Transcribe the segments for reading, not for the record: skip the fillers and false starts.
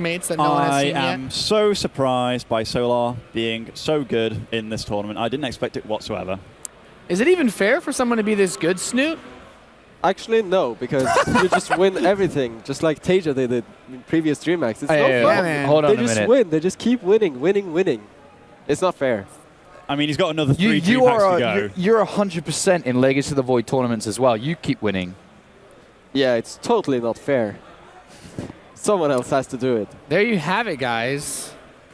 mates that no one has seen yet. I am so surprised by Solar being so good in this tournament. I didn't expect it whatsoever. Is it even fair for someone to be this good, Snoot? Actually, no, because you just win everything, just like Tasia did it in previous DreamHacks. It's no fun. man. Hold on They a just minute. win. They just keep winning. It's not fair. I mean, he's got another 3 You DreamHacks to go. you're 100% in Legacy of the Void tournaments as well. You keep winning. Yeah, it's totally not fair. Someone else has to do it. There you have it, guys.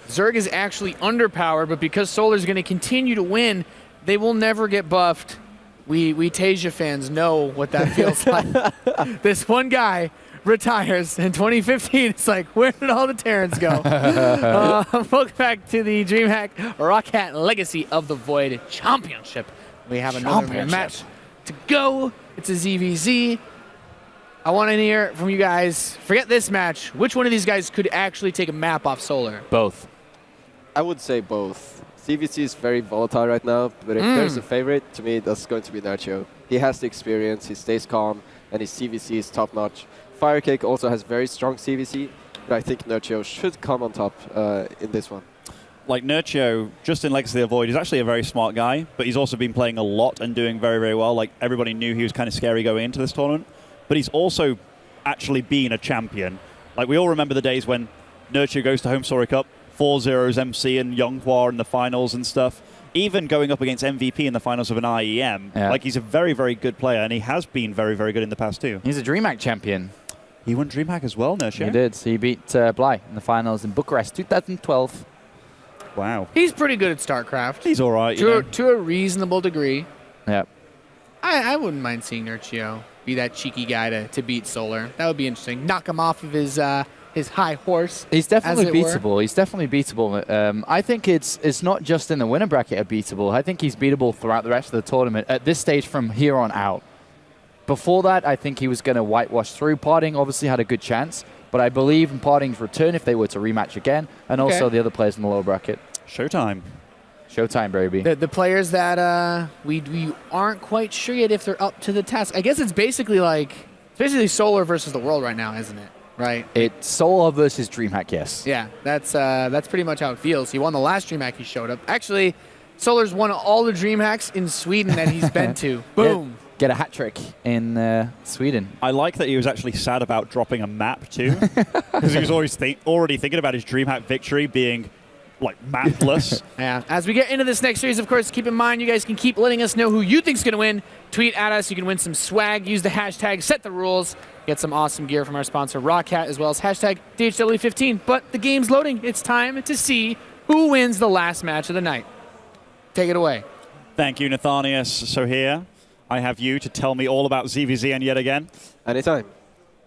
Zerg is actually underpowered, but because Solar's going to continue to win, they will never get buffed. We Tasia fans know what that feels like. This one guy retires in 2015. It's like, where did all the Terrans go? Welcome back to the DreamHack ROCCAT Legacy of the Void Championship. We have another match to go. It's a ZvZ. I want to hear from you guys. Forget this match. Which one of these guys could actually take a map off Solar? Both. I would say both. CVC is very volatile right now, but if there's a favorite, to me, that's going to be Nerchio. He has the experience, he stays calm, and his CVC is top-notch. FireCake also has very strong CVC, but I think Nerchio should come on top in this one. Like Nerchio, just in Legacy of the Void, he's actually a very smart guy, but he's also been playing a lot and doing very, very well. Like, everybody knew he was kind of scary going into this tournament, but he's also actually been a champion. Like, we all remember the days when Nerchio goes to Home Story Cup, 4-0s MC and Yonghua in the finals and stuff. Even going up against MVP in the finals of an IEM. Yeah. Like, he's a very, very good player, and he has been very, very good in the past, too. He's a DreamHack champion. He won DreamHack as well, Nerchio. He did. So he beat Bly in the finals in Bucharest 2012. Wow. He's pretty good at StarCraft. He's all right, to a reasonable degree. Yep. I wouldn't mind seeing Nerchio be that cheeky guy to beat Solar. That would be interesting. Knock him off of his high horse. He's definitely as it beatable. were. He's definitely beatable. I think it's not just in the winner bracket of beatable. I think he's beatable throughout the rest of the tournament at this stage from here on out. Before that, I think he was going to whitewash through. Parting obviously had a good chance, but I believe in Parting's return if they were to rematch again, and also the other players in the lower bracket. Showtime. Showtime, baby. The players that we aren't quite sure yet if they're up to the task. I guess it's basically Solar versus the world right now, isn't it? Right. It's Solar versus DreamHack, yes. Yeah, that's pretty much how it feels. He won the last DreamHack he showed up. Actually, Solar's won all the DreamHacks in Sweden that he's been to. Boom. Get a hat trick in Sweden. I like that he was actually sad about dropping a map, too. Because he was already thinking about his DreamHack victory being, like, mapless. Yeah. As we get into this next series, of course, keep in mind you guys can keep letting us know who you think's going to win. Tweet at us. You can win some swag. Use the hashtag #SetTheRules. Get some awesome gear from our sponsor, ROCCAT, as well as hashtag DHW15. But the game's loading. It's time to see who wins the last match of the night. Take it away. Thank you, Nathanius. So here, I have you to tell me all about ZvZ and yet again. Anytime.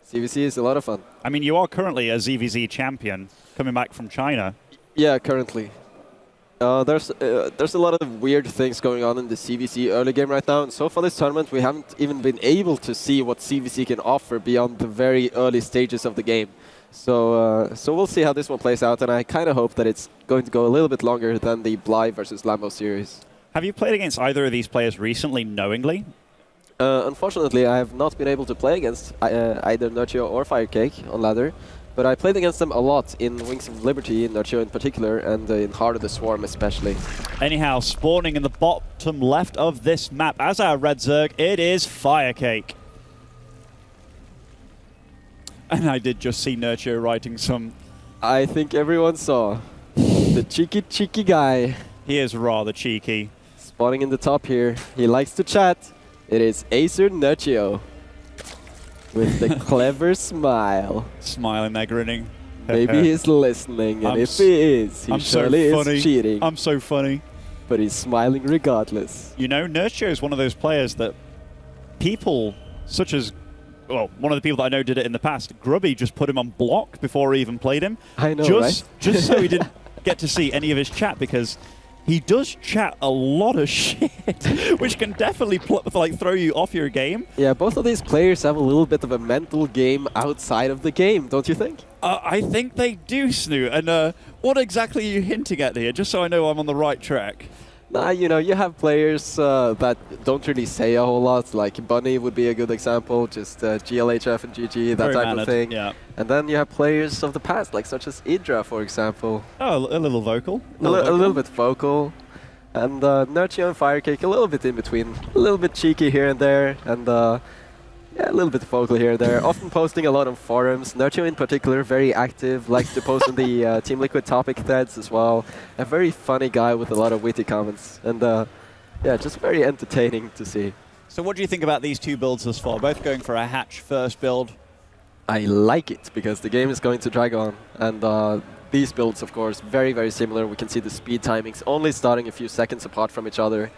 CVC is a lot of fun. I mean, you are currently a ZvZ champion coming back from China. Yeah, currently. There's a lot of weird things going on in the CVC early game right now, and so far this tournament we haven't even been able to see what CVC can offer beyond the very early stages of the game. So we'll see how this one plays out, and I kind of hope that it's going to go a little bit longer than the Bly versus Lambo series. Have you played against either of these players recently, knowingly? Unfortunately, I have not been able to play against either Nerchio or FireCake on ladder. But I played against them a lot in Wings of Liberty, in Nerchio in particular, and in Heart of the Swarm especially. Anyhow, spawning in the bottom left of this map as our Red Zerg, it is FireCake. And I did just see Nerchio writing some... I think everyone saw. The cheeky guy. He is rather cheeky. Spawning in the top here. He likes to chat. It is Acer Nerchio. With the clever smile. Smiling there, grinning. Maybe he's listening, and if he is, he surely is cheating. I'm so funny. But he's smiling regardless. You know, Nerchio is one of those players that people such as, well, one of the people that I know did it in the past, Grubby just put him on block before he even played him. I know, right? Just so he didn't get to see any of his chat, because he does chat a lot of shit, which can definitely throw you off your game. Yeah, both of these players have a little bit of a mental game outside of the game, don't you think? I think they do, Snoot. And what exactly are you hinting at here, just so I know I'm on the right track? Nah, you know, you have players that don't really say a whole lot, like Bunny would be a good example, just GLHF and GG, that Very type mannered, of thing. yeah. And then you have players of the past, like such as Idra, for example. Oh, a little vocal. A little bit vocal. And Nerchio and FireCake, a little bit in between. A little bit cheeky here and there, and yeah, a little bit vocal here and there. Often posting a lot on forums. Nerchio in particular, very active, likes to post on the Team Liquid topic threads as well. A very funny guy with a lot of witty comments. And yeah, just very entertaining to see. So what do you think about these two builds thus far? Both going for a hatch first build. I like it, because the game is going to drag on. And these builds, of course, very, very similar. We can see the speed timings only starting a few seconds apart from each other.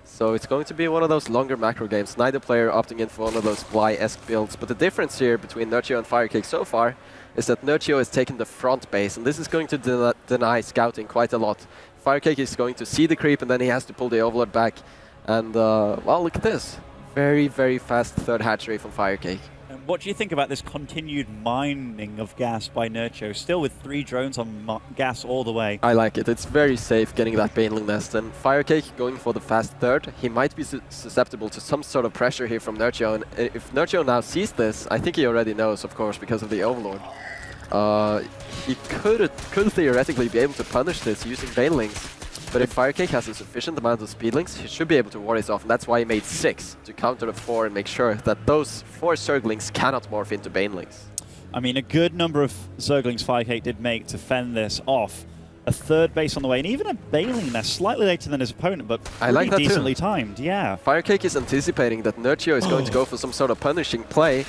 So it's going to be one of those longer macro games. Neither player opting in for one of those fly-esque builds. But the difference here between Nerchio and FireCake so far is that Nerchio has taken the front base, and this is going to deny scouting quite a lot. FireCake is going to see the creep, and then he has to pull the Overlord back. And, well, look at this. Very, very fast third hatchery from FireCake. And what do you think about this continued mining of gas by Nerchio? Still with 3 drones on gas all the way. I like it. It's very safe getting that Baneling nest. And FireCake going for the fast third, he might be susceptible to some sort of pressure here from Nerchio. And if Nerchio now sees this, I think he already knows, of course, because of the Overlord. He could theoretically be able to punish this using Banelings. But if FireCake has a sufficient amount of speedlings, he should be able to ward this off, and that's why he made 6, to counter the 4 and make sure that those 4 Zerglings cannot morph into Banelings. I mean, a good number of Zerglings FireCake did make to fend this off. A third base on the way, and even a Baneling nest slightly later than his opponent, but I like that decently too. timed, yeah. FireCake is anticipating that Nerchio is going to go for some sort of punishing play,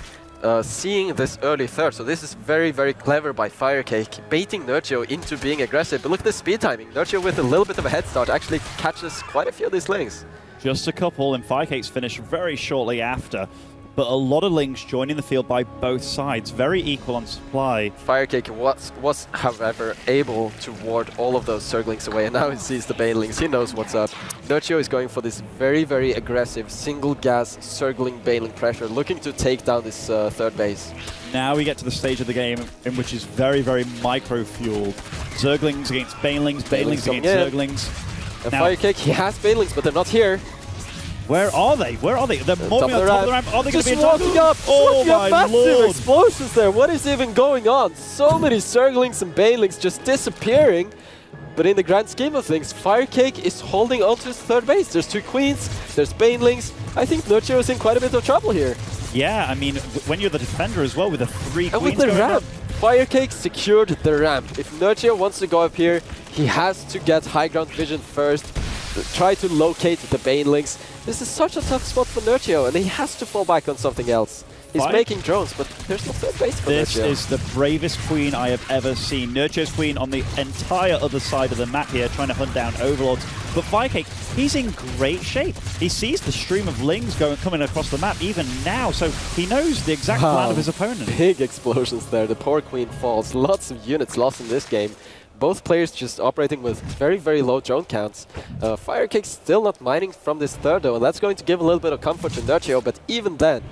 seeing this early third. So this is very, very clever by FireCake, baiting Nerchio into being aggressive. But look at the speed timing. Nerchio with a little bit of a head start actually catches quite a few of these lings. Just a couple, and FireCake's finished very shortly after. But a lot of links joining the field by both sides, very equal on supply. FireCake was, however, able to ward all of those Zerglings away, and now he sees the Banelings. He knows what's up. Nerchio is going for this very, very aggressive single gas Zergling Baneling pressure, looking to take down this third base. Now we get to the stage of the game in which is very, very micro-fueled. Zerglings against Banelings, Banelings against Zerglings. And Now, FireCake, he has Banelings, but they're not here. where are they? Where are they? They're moving on top of the ramp. Are they going to be Just walking up! Oh my massive lord! explosions there! What is even going on? So many Zerglings and Banelings just disappearing. But in the grand scheme of things, FireCake is holding on to his third base. There's 2 Queens, there's Banelings. I think Nerchio is in quite a bit of trouble here. Yeah, I mean, when you're the defender as well with the 3 And queens with the going ramp, up. FireCake secured the ramp. If Nerchio wants to go up here, he has to get high ground vision first, try to locate the Banelings. This is such a tough spot for Nerchio, and he has to fall back on something else. He's making drones, but there's no third base for This Nerchio. is the bravest queen I have ever seen. Nerchio's queen on the entire other side of the map here, trying to hunt down overlords. But FireCake, he's in great shape. He sees the stream of lings coming across the map even now, so he knows the exact plan of his opponent. Big explosions there. The poor queen falls. Lots of units lost in this game. Both players just operating with very, very low drone counts. FireCake still not mining from this third though, and that's going to give a little bit of comfort to Nerchio, but even then,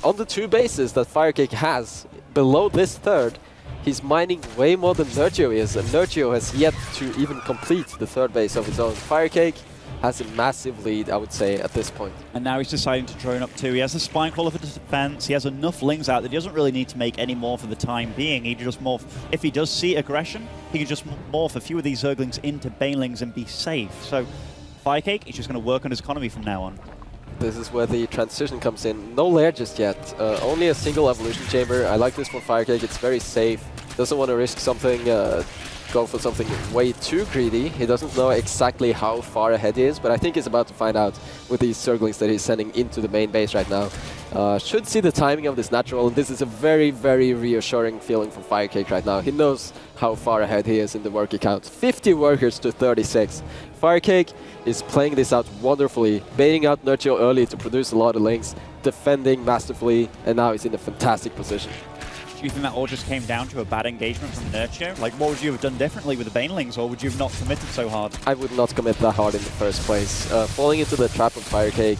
on the 2 bases that FireCake has below this third, he's mining way more than Nerchio is, and Nerchio has yet to even complete the third base of his own. FireCake has a massive lead, I would say, at this point. And now he's deciding to drone up too. He has the Spine Crawler for defense. He has enough lings out that he doesn't really need to make any more for the time being. He just morph. If he does see aggression, he can just morph a few of these Zerglings into Banelings and be safe. So FireCake is just going to work on his economy from now on. This is where the transition comes in. No lair just yet. Only a single evolution chamber. I like this for FireCake. It's very safe. Doesn't want to risk something, go for something way too greedy. He doesn't know exactly how far ahead he is, but I think he's about to find out with these Zerglings that he's sending into the main base right now. Should see the timing of this natural, and this is a very, very reassuring feeling for FireCake right now. He knows how far ahead he is in the worker count. 50 workers to 36. FireCake is playing this out wonderfully, baiting out Nerchio early to produce a lot of links, defending masterfully, and now he's in a fantastic position. do you think that all just came down to a bad engagement from Nerchio? Like, what would you have done differently with the Banelings, or would you have not committed so hard? I would not commit that hard in the first place. Falling into the trap of FireCake,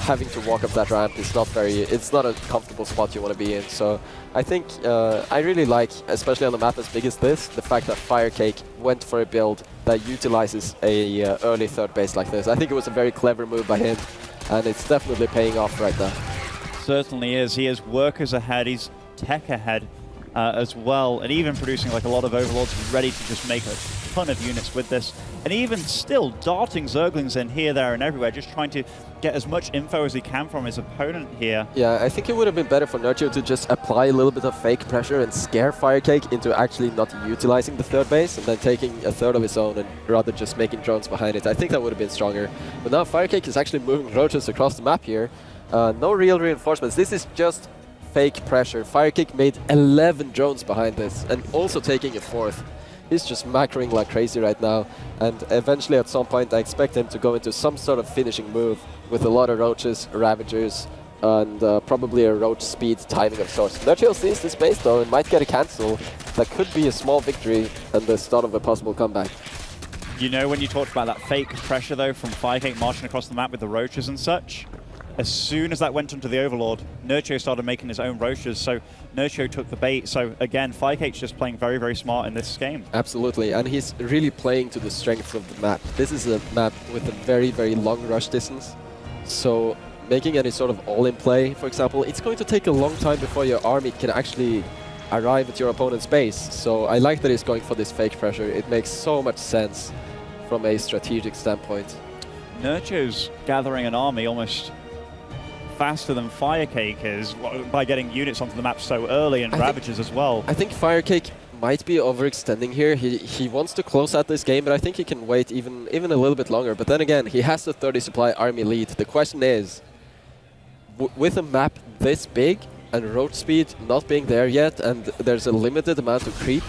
having to walk up that ramp is it's not a comfortable spot you want to be in. So I think I really like, especially on a map as big as this, the fact that FireCake went for a build that utilizes a early third base like this. I think it was a very clever move by him, and it's definitely paying off right now. Certainly is. He is workers ahead. He's tech ahead as well, and even producing like a lot of overlords, ready to just make a ton of units with this, and even still darting Zerglings in here, there, and everywhere, just trying to get as much info as he can from his opponent here. Yeah, I think it would have been better for Nerchio to just apply a little bit of fake pressure and scare FireCake into actually not utilizing the third base and then taking a third of his own and rather just making drones behind it. I think that would have been stronger. But now FireCake is actually moving roaches across the map here. No real reinforcements. This is just fake pressure. FireCake made 11 drones behind this and also taking a fourth. He's just macroing like crazy right now, and eventually at some point I expect him to go into some sort of finishing move with a lot of roaches, ravagers, and probably a roach speed timing of sorts. Nerchio sees this base though and might get a cancel. That could be a small victory and the start of a possible comeback. You know, when you talked about that fake pressure though from FireCake marching across the map with the roaches and such, as soon as that went onto the Overlord, Nerchio started making his own roaches, so Nerchio took the bait. So again, FireCake's just playing very, very smart in this game. Absolutely, and he's really playing to the strengths of the map. This is a map with a very, very long rush distance, so making any sort of all-in play, for example, it's going to take a long time before your army can actually arrive at your opponent's base. So I like that he's going for this fake pressure. It makes so much sense from a strategic standpoint. Nerchio's gathering an army almost faster than FireCake is by getting units onto the map so early, and Ravagers as well. I think FireCake might be overextending here. He wants to close out this game, but I think he can wait even a little bit longer. But then again, he has the 30 supply army lead. The question is, with a map this big and road speed not being there yet, and there's a limited amount of creep,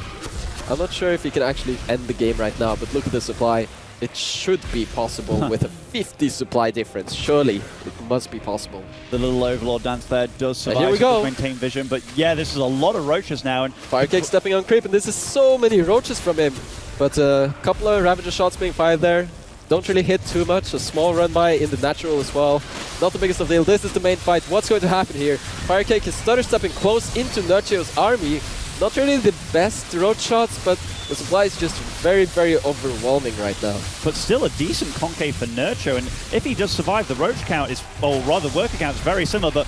I'm not sure if he can actually end the game right now, but look at the supply. It should be possible with a 50 supply difference. Surely it must be possible. The little Overlord dance there does survive. Here we go. To maintain vision, but yeah, this is a lot of roaches now. And FireCake stepping on creep, and this is so many roaches from him. But a couple of Ravager shots being fired there. Don't really hit too much. A small run by in the natural as well. Not the biggest of deal. This is the main fight. What's going to happen here? FireCake is stutter stepping close into Nerchio's army. Not really the best roach shots, but the supply is just very, very overwhelming right now. But still a decent concave for Nerchio, and if he does survive, the roach count is, or rather worker count is very similar, but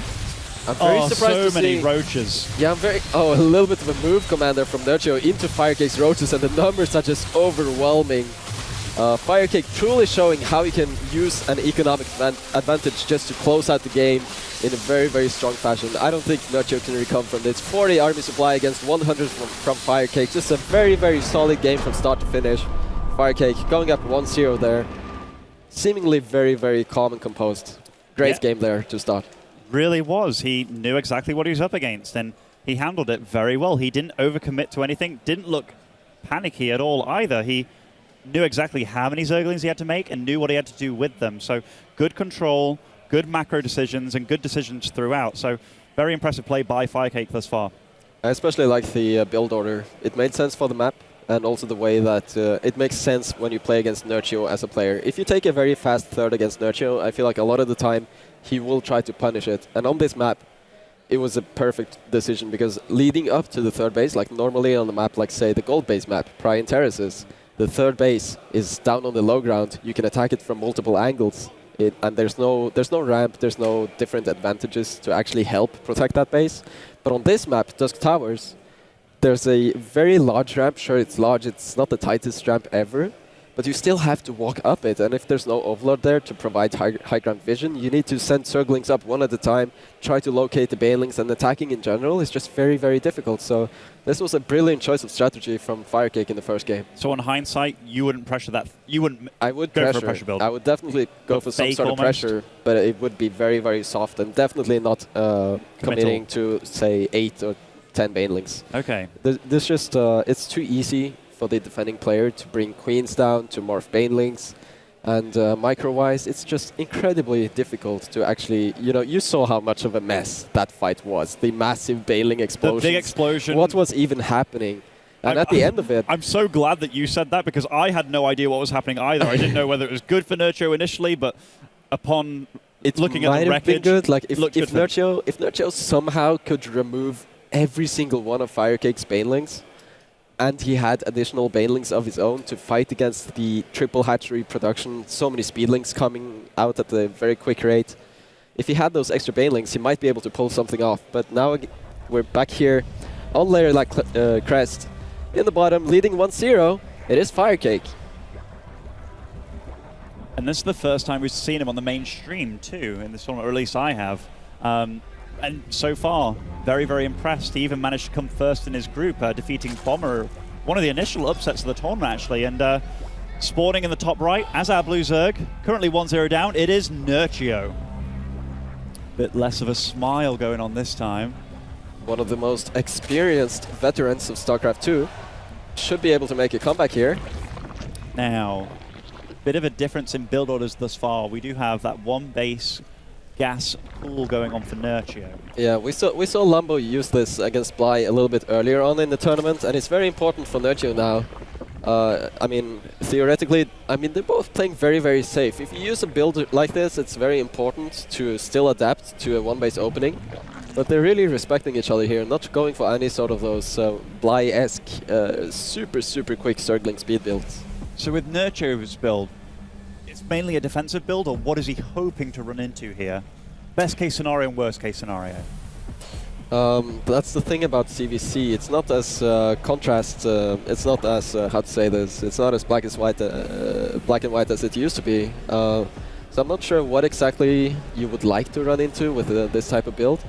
I'm very surprised so many see roaches. Yeah, a little bit of a move commander from Nerchio into FireCake's roaches, and the numbers are just overwhelming. FireCake truly showing how he can use an economic advantage just to close out the game in a very, very strong fashion. I don't think Nerchio can recover from this. 40 army supply against 100 from FireCake. Just a very, very solid game from start to finish. FireCake going up 1-0 there. Seemingly very, very calm and composed. Great game there to start. Really was. He knew exactly what he was up against, and he handled it very well. He didn't overcommit to anything, didn't look panicky at all either. He knew exactly how many Zerglings he had to make and knew what he had to do with them. So good control, good macro decisions, and good decisions throughout. So very impressive play by FireCake thus far. I especially like the build order. It made sense for the map, and also the way that it makes sense when you play against Nerchio as a player. If you take a very fast third against Nerchio, I feel like a lot of the time he will try to punish it. And on this map, it was a perfect decision, because leading up to the third base, like normally on the map, like say the gold base map, Prime Terraces, the third base is down on the low ground. You can attack it from multiple angles, and there's no ramp, there's no different advantages to actually help protect that base. But on this map, Dusk Towers, there's a very large ramp. Sure, it's large, it's not the tightest ramp ever, but you still have to walk up it, and if there's no Overlord there to provide high ground vision, you need to send Zerglings up one at a time, try to locate the Banelings, and attacking in general is just very, very difficult. So this was a brilliant choice of strategy from FireCake in the first game. So in hindsight, you wouldn't pressure that? You wouldn't I would go pressure. for a pressure build? I would definitely go for some sort of almost pressure, but it would be very, very soft, and definitely not committing to, say, 8 or 10 Banelings. Okay. This just, it's too easy for the defending player to bring Queens down, to morph Banelings. And micro-wise, it's just incredibly difficult to actually, you saw how much of a mess that fight was. The massive bailing explosion. The big explosion. What was even happening? And at the end of it... I'm so glad that you said that, because I had no idea what was happening either. I didn't know whether it was good for Nerchio initially, but upon looking at the wreckage... It might have been good. Like, if good Nerchio somehow could remove every single one of FireCake's banelings, and he had additional banelings of his own to fight against the triple hatchery production, so many speedlings coming out at a very quick rate. If he had those extra banelings, he might be able to pull something off. But now we're back here on layer like Crest. In the bottom, leading 1-0, it is FireCake. And this is the first time we've seen him on the main stream too, in this tournament, or at least I have. And so far, very, very impressed. He even managed to come first in his group, defeating Bomber, one of the initial upsets of the tournament, actually. And spawning in the top right, as our Blue Zerg, currently 1-0 down, it is Nerchio. Bit less of a smile going on this time. One of the most experienced veterans of StarCraft 2 should be able to make a comeback here. Now, bit of a difference in build orders thus far. We do have that one base gas pool going on for Nerchio. Yeah, we saw Lambo use this against Bly a little bit earlier on in the tournament, and it's very important for Nerchio now. I mean, theoretically, they're both playing very, very safe. If you use a build like this, it's very important to still adapt to a one-base opening. But they're really respecting each other here, not going for any sort of those Bly-esque, super, super quick circling speed builds. So with Nerchio's build, it's mainly a defensive build, or what is he hoping to run into here? Best case scenario and worst case scenario? That's the thing about CVC. It's not as it's not as how to say this. It's not as black and white as it used to be. So I'm not sure what exactly you would like to run into with this type of build.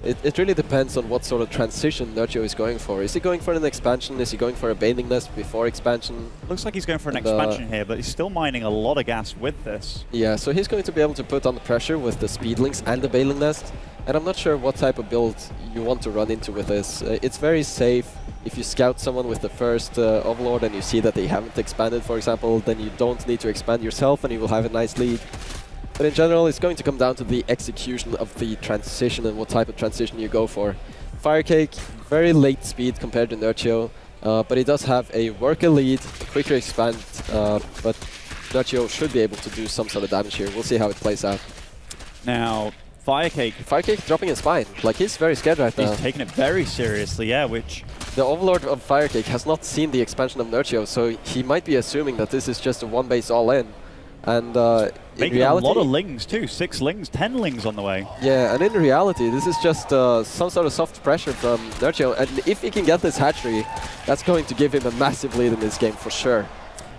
It really depends on what sort of transition Nerchio is going for. Is he going for an expansion? Is he going for a bathing nest before expansion? Looks like he's going for an expansion here, but he's still mining a lot of gas with this. Yeah, so he's going to be able to put on the pressure with the speedlings and the bailing nest. And I'm not sure what type of build you want to run into with this. It's very safe. If you scout someone with the first Overlord and you see that they haven't expanded, for example, then you don't need to expand yourself and you will have a nice lead. But in general, it's going to come down to the execution of the transition and what type of transition you go for. FireCake, very late speed compared to Nerchio, but he does have a worker lead, quicker expand, but Nerchio should be able to do some sort of damage here. We'll see how it plays out. Now, FireCake dropping his spine. Like, he's very scared right now. He's taking it very seriously, yeah, which... The Overlord of FireCake has not seen the expansion of Nerchio, so he might be assuming that this is just a one base all-in. And in reality, a lot of lings too, 6 lings, 10 lings on the way. Yeah, and in reality, this is just some sort of soft pressure from Nerchio. And if he can get this hatchery, that's going to give him a massive lead in this game for sure.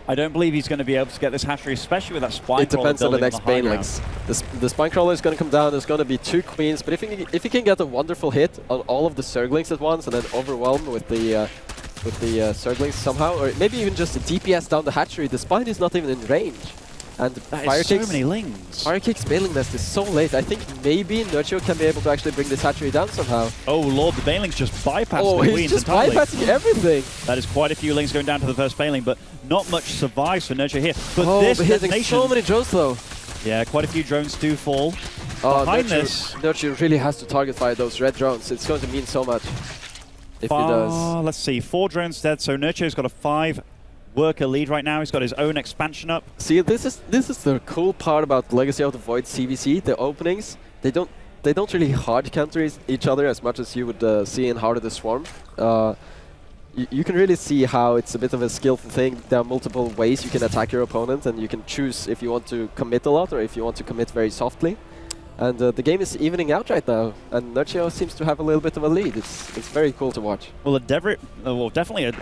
I don't believe he's going to be able to get this hatchery, especially with that spine It depends on the next banelings. The spine crawler is going to come down. There's going to be 2 queens, but if he can get a wonderful hit on all of the Zerglings at once and then overwhelm with the Zerglings somehow, or maybe even just a DPS down the hatchery, the spine is not even in range. And so many lings. FireCake's bailing nest is so late. I think maybe Nerchio can be able to actually bring this hatchery down somehow. Oh lord, the banelings just bypassed the queens. He's just entirely. bypassing everything. That is quite a few lings going down to the first bailing, but not much survives for Nerchio here. But this hitting so many drones though. Yeah, quite a few drones do fall. Behind this, Nerchio really has to target fire those red drones. It's going to mean so much if he does. Let's see, 4 drones dead. So Nerchio's got a 5 worker lead right now. He's got his own expansion up. See, this is the cool part about Legacy of the Void CVC. The openings, they don't really hard counter each other as much as you would see in Heart of the Swarm. You can really see how it's a bit of a skillful thing. There are multiple ways you can attack your opponent, and you can choose if you want to commit a lot or if you want to commit very softly. And the game is evening out right now, and Nerchio seems to have a little bit of a lead. It's very cool to watch. Well, definitely a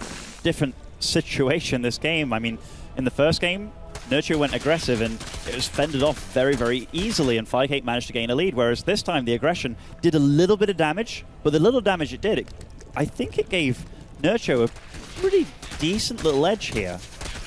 different situation this game. I mean, in the first game, Nerchio went aggressive and it was fended off very, very easily, and FireCake managed to gain a lead, whereas this time the aggression did a little bit of damage, but the little damage it did, I think it gave Nerchio a pretty decent little edge here.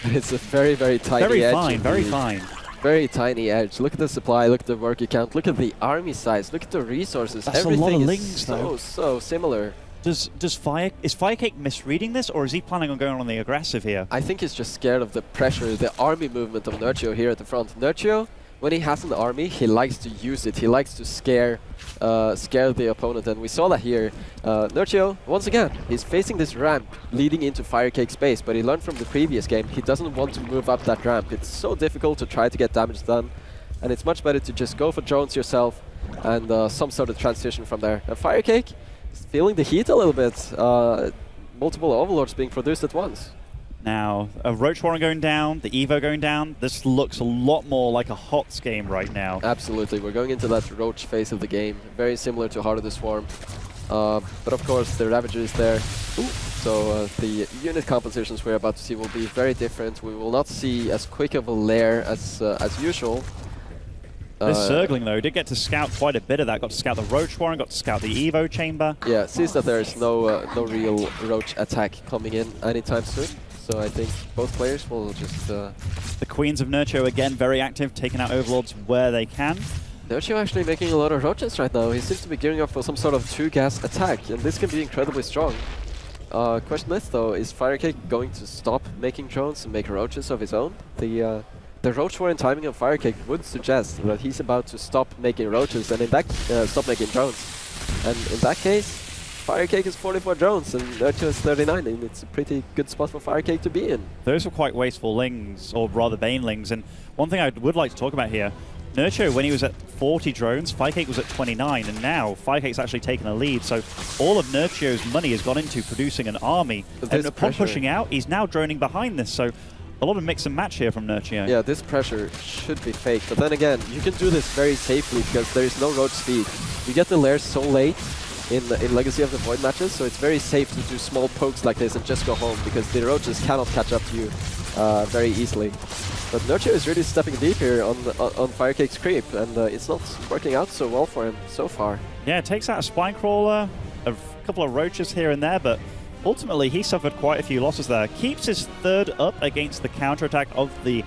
It's a very, very tiny edge. Very fine. Very tiny edge. Look at the supply, look at the worker count, look at the army size, look at the resources. That's Everything a lot of is lings, though. so similar. Is FireCake misreading this, or is he planning on going on the aggressive here? I think he's just scared of the pressure, the army movement of Nerchio here at the front. Nerchio, when he has an army, he likes to use it. He likes to scare the opponent, and we saw that here. Nerchio, once again, he's facing this ramp leading into FireCake's base, but he learned from the previous game, he doesn't want to move up that ramp. It's so difficult to try to get damage done, and it's much better to just go for drones yourself and some sort of transition from there. And FireCake is feeling the heat a little bit. Multiple overlords being produced at once. Now, a Roach Warren going down, the Evo going down. This looks a lot more like a HOTS game right now. Absolutely, we're going into that Roach phase of the game, very similar to Heart of the Swarm. But of course, the Ravager is there. So the unit compositions we're about to see will be very different. We will not see as quick of a lair as usual. This Zergling, though, did get to scout quite a bit of that. Got to scout the Roach Warren, got to scout the Evo chamber. Yeah, sees that there is no real Roach attack coming in anytime soon. So I think both players will just... The Queens of Nerchio, again, very active, taking out Overlords where they can. Nerchio actually making a lot of Roaches right now. He seems to be gearing up for some sort of 2-gas attack, and this can be incredibly strong. Question is, though, is FireCake going to stop making drones and make Roaches of his own? The Roach Warren timing of FireCake would suggest that he's about to stop making Roaches and in that stop making drones. And in that case, FireCake is 44 drones and Nerchio is 39, and it's a pretty good spot for FireCake to be in. Those were quite wasteful lings, or rather banelings. And one thing I would like to talk about here, Nerchio, when he was at 40 drones, FireCake was at 29, and now FireCake's actually taken a lead. So all of Nerchio's money has gone into producing an army. And upon pushing out, he's now droning behind this. So a lot of mix and match here from Nerchio. Yeah, this pressure should be fake, but then again, you can do this very safely because there is no road speed. You get the lair so late in Legacy of the Void matches, so it's very safe to do small pokes like this and just go home because the roaches cannot catch up to you very easily. But Nerchio is really stepping deep here on FireCake's creep, and it's not working out so well for him so far. Yeah, it takes out a Spine Crawler, a couple of Roaches here and there, but ultimately he suffered quite a few losses there. Keeps his third up against the counterattack of the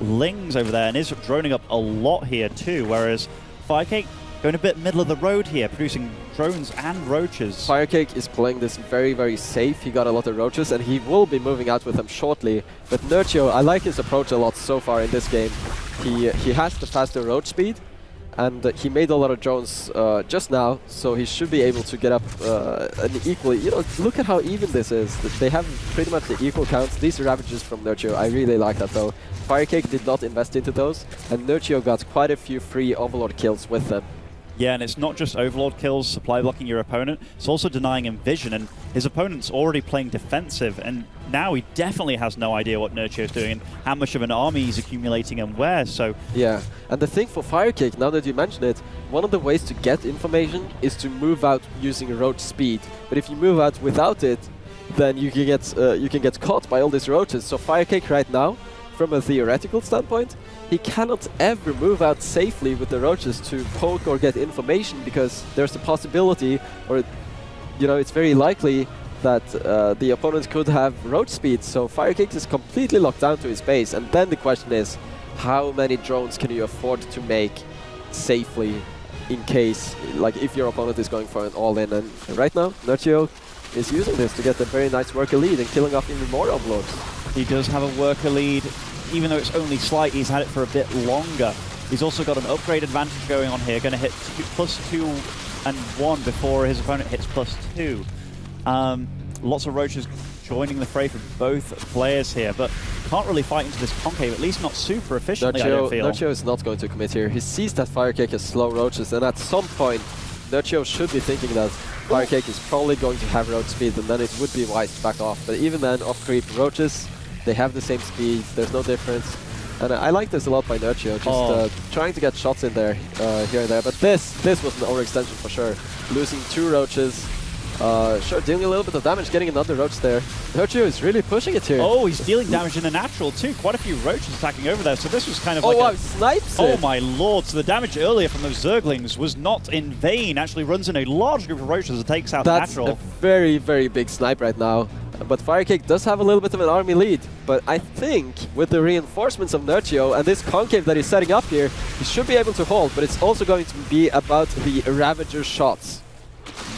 Lings over there, and is droning up a lot here too, whereas FireCake going a bit middle of the road here, producing drones and Roaches. FireCake is playing this very, very safe. He got a lot of Roaches, and he will be moving out with them shortly. But Nerchio, I like his approach a lot so far in this game. He has the faster Roach speed, and he made a lot of drones just now, so he should be able to get up an equally... You know, look at how even this is. They have pretty much the equal counts. These Ravages from Nerchio, I really like that though. FireCake did not invest into those, and Nerchio got quite a few free Overlord kills with them. Yeah, and it's not just Overlord kills, supply blocking your opponent, it's also denying him vision, and his opponent's already playing defensive, and now he definitely has no idea what Nerchio's doing and how much of an army he's accumulating and where, so... Yeah, and the thing for FireCake, now that you mention it, one of the ways to get information is to move out using Roach speed, but if you move out without it, then you can get caught by all these Roaches. So FireCake right now, from a theoretical standpoint, he cannot ever move out safely with the Roaches to poke or get information, because there's a possibility, or you know, it's very likely that the opponent could have Roach speed. So FireCake is completely locked down to his base, and then the question is, how many drones can you afford to make safely in case, like if your opponent is going for an all-in? And right now, Nerchio is using this to get a very nice worker lead and killing off even more Overlords. He does have a worker lead, even though it's only slight, he's had it for a bit longer. He's also got an upgrade advantage going on here, going to hit +2 and 1 before his opponent hits +2. Lots of Roaches joining the fray for both players here, but can't really fight into this concave, at least not super efficiently, I don't feel. Nerchio is not going to commit here. He sees that FireCake has slow Roaches, and at some point, Nerchio should be thinking that FireCake is probably going to have Roach speed, and then it would be wise to back off. But even then, off-creep Roaches, they have the same speed, there's no difference. And I like this a lot by Nerchio, just trying to get shots in there, here and there. But this was an overextension for sure. Losing 2 Roaches, sure, dealing a little bit of damage, getting another Roach there. Nerchio is really pushing it here. Oh, he's dealing damage in the natural too. Quite a few Roaches attacking over there, so this was kind of like wow, snipes it! Oh my lord, so the damage earlier from those Zerglings was not in vain. Actually runs in a large group of Roaches and takes out the natural. That's a very, very big snipe right now. But FireCake does have a little bit of an army lead. But I think with the reinforcements of Nerchio and this concave that he's setting up here, he should be able to hold. But it's also going to be about the Ravager shots.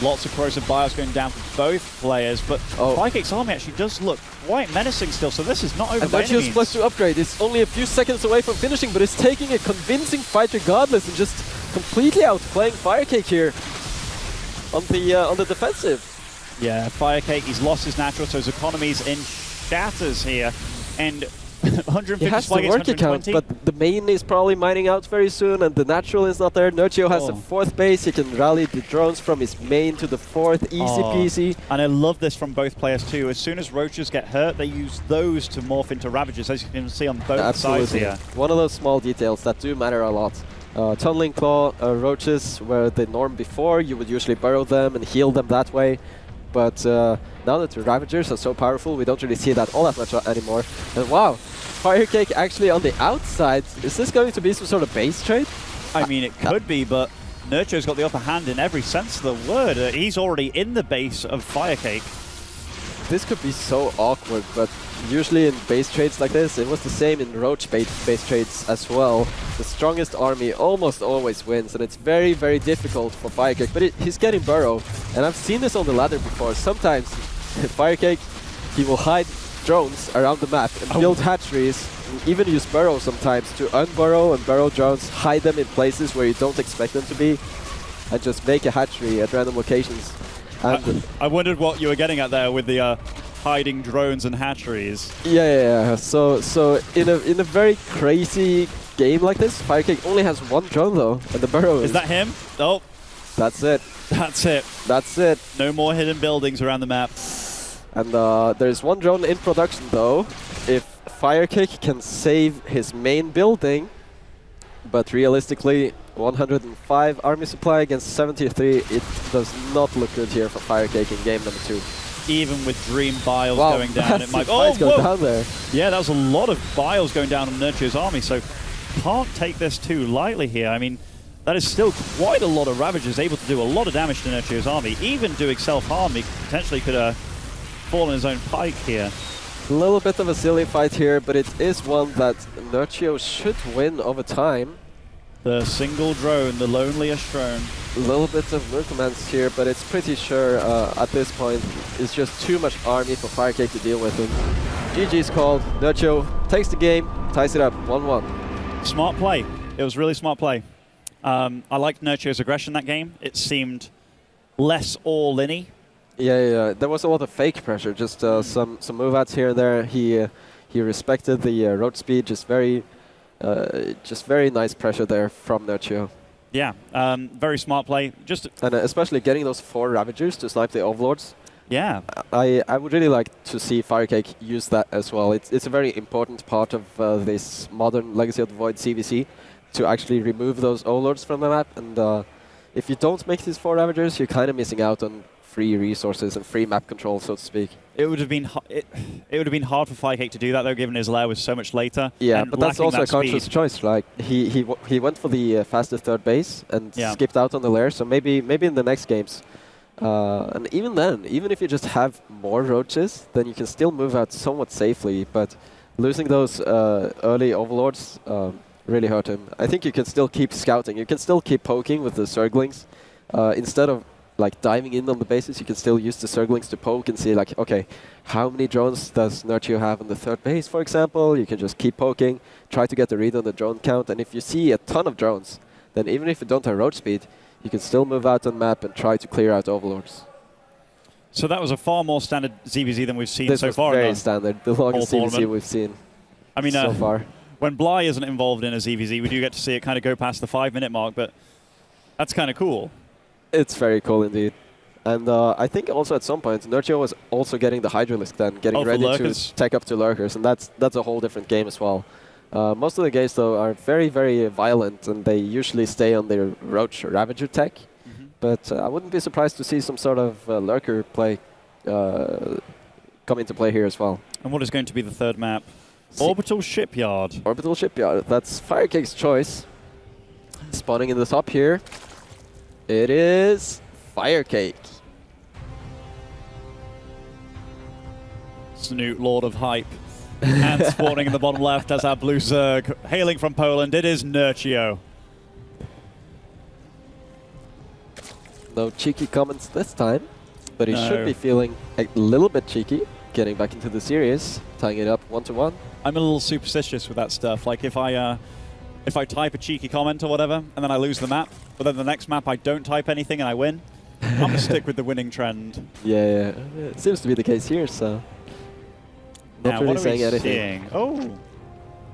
Lots of corrosive bios going down for both players, but FireCake's army actually does look quite menacing still, so this is not over by any Nerchio's means. plus 2 upgrade is only a few seconds away from finishing, but it's taking a convincing fight regardless and just completely outplaying FireCake here on the defensive. Yeah, FireCake, he's lost his natural, so his economy's in shatters here, and 150 He has to supply against work account, 120. but the main is probably mining out very soon, and the natural is not there. Nerchio has a 4th base. He can rally the drones from his main to the 4th, easy peasy. And I love this from both players too. As soon as roaches get hurt, they use those to morph into Ravagers, as you can see on both sides here. One of those small details that do matter a lot. Tunneling Claw roaches were the norm before. You would usually burrow them and heal them that way. But now that the Ravagers are so powerful, we don't really see that all that much anymore. And wow, FireCake actually on the outside. Is this going to be some sort of base trade? I mean, it could be, but Nerchio's got the upper hand in every sense of the word. He's already in the base of FireCake. This could be so awkward, but usually in base trades like this, it was the same in Roach base trades as well. The strongest army almost always wins, and it's very, very difficult for FireCake. But he's getting burrow, and I've seen this on the ladder before. Sometimes FireCake, he will hide drones around the map and build hatcheries, and even use burrow sometimes to unburrow and burrow drones, hide them in places where you don't expect them to be, and just make a hatchery at random locations. And I wondered what you were getting at there with the hiding drones and hatcheries. Yeah. So in a very crazy game like this, FireCake only has 1 drone though, and the burrow Is that him? Oh, that's it. that's it. That's it. No more hidden buildings around the map. And there's 1 drone in production though. If FireCake can save his main building, but realistically, 105 army supply against 73, it does not look good here for FireCake in game number 2. Even with Dream Biles going down, it might go down there. Yeah, that was a lot of Biles going down on Nerchio's army, so can't take this too lightly here. I mean, that is still quite a lot of Ravagers, able to do a lot of damage to Nerchio's army. Even doing self-harm, he potentially could fall in his own pike here. A little bit of a silly fight here, but it is one that Nerchio should win over time. The single drone, the loneliest drone. A little bit of lure commands here, but it's pretty sure at this point it's just too much army for FireCake to deal with. And GG's called. Nerchio takes the game, ties it up 1-1. Smart play. It was really smart play. I liked Nerchio's aggression that game. It seemed less all-in-y. Yeah. There was a lot of fake pressure, just some move outs here and there. He respected the road speed, just very nice pressure there from Nerchio. Yeah, very smart play. And especially getting those 4 Ravagers to snipe the Overlords. Yeah. I would really like to see FireCake use that as well. It's a very important part of this modern Legacy of the Void CVC to actually remove those Overlords from the map. And if you don't make these 4 Ravagers, you're kind of missing out on free resources and free map control, so to speak. It would have been hard for FireCake to do that though, given his lair was so much later. Yeah, but that's also a conscious choice. Like he went for the faster 3rd base and skipped out on the lair. So maybe in the next games, and even then, even if you just have more roaches, then you can still move out somewhat safely. But losing those early Overlords really hurt him. I think you can still keep scouting. You can still keep poking with the Zerglings instead of like diving in on the bases. You can still use the Zerglings to poke and see like, okay, how many drones does Nerchio have on the 3rd base, for example? You can just keep poking, try to get the read on the drone count, and if you see a ton of drones, then even if you don't have road speed, you can still move out on map and try to clear out Overlords. So that was a far more standard ZvZ than we've seen this so far. This was very standard, the longest ZvZ we've seen so far. When Bly isn't involved in a ZvZ, we do get to see it kind of go past the 5-minute mark, but that's kind of cool. It's very cool indeed. And I think also at some point, Nerchio was also getting the Hydralisk then, getting ready to tech up to Lurkers, and that's a whole different game as well. Most of the games, though, are very, very violent, and they usually stay on their Roach or Ravager tech. But I wouldn't be surprised to see some sort of Lurker play come into play here as well. And what is going to be the 3rd map? Orbital Shipyard. Orbital Shipyard. That's FireCake's choice. Spawning in the top here. It is FireCake. Snoot, Lord of Hype. And spawning in the bottom left as our blue Zerg. Hailing from Poland, it is Nerchio. No cheeky comments this time, but he No. should be feeling a little bit cheeky, getting back into the series, tying it up 1-1. I'm a little superstitious with that stuff. Like if I type a cheeky comment or whatever, and then I lose the map, but then the next map I don't type anything and I win, I'm gonna stick with the winning trend. Yeah, it seems to be the case here, so not Now, really what are saying we anything. seeing? Oh,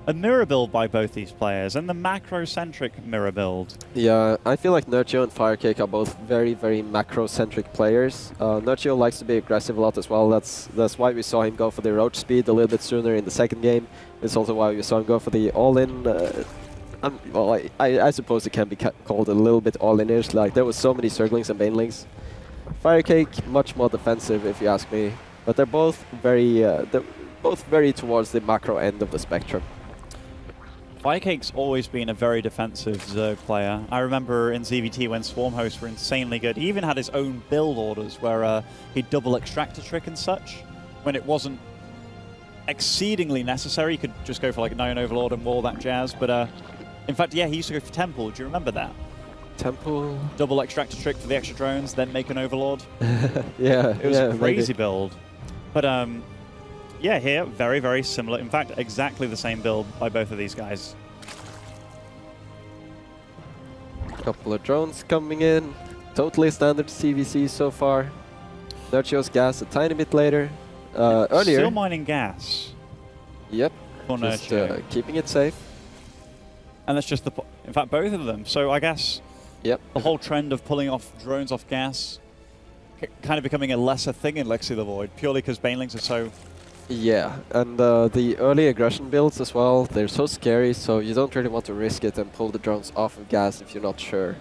a mirror build by both these players, and the macro-centric mirror build. Yeah, I feel like Nerchio and FireCake are both very, very macro-centric players. Nerchio likes to be aggressive a lot as well. That's why we saw him go for the roach speed a little bit sooner in the second game. It's also why we saw him go for the all-in. Well, I suppose it can be called a little bit all-in-ish. Like there was so many circlings and banelings. FireCake much more defensive, if you ask me. But they're both very towards the macro end of the spectrum. FireCake's always been a very defensive Zerg player. I remember in ZVT when Swarm hosts were insanely good. He even had his own build orders where he'd double extractor trick and such. When it wasn't exceedingly necessary, you could just go for like a 9 Overlord and all that jazz. But in fact, yeah, he used to go for Temple. Do you remember that? Temple? Double extractor trick for the extra drones, then make an Overlord. Yeah, It was a crazy maybe. build. But yeah, here, very, very similar. In fact, exactly the same build by both of these guys. Couple of drones coming in. Totally standard CVC so far. Nerchio's gas a tiny bit later. Earlier. Still mining gas Yep. for Just Nerchio. keeping it safe. And that's just in fact, both of them. So I guess Yep. the whole trend of pulling off drones off gas kind of becoming a lesser thing in Lexi the Void, purely because banelings are so... Yeah, and the early aggression builds as well, they're so scary, so you don't really want to risk it and pull the drones off of gas if you're not sure.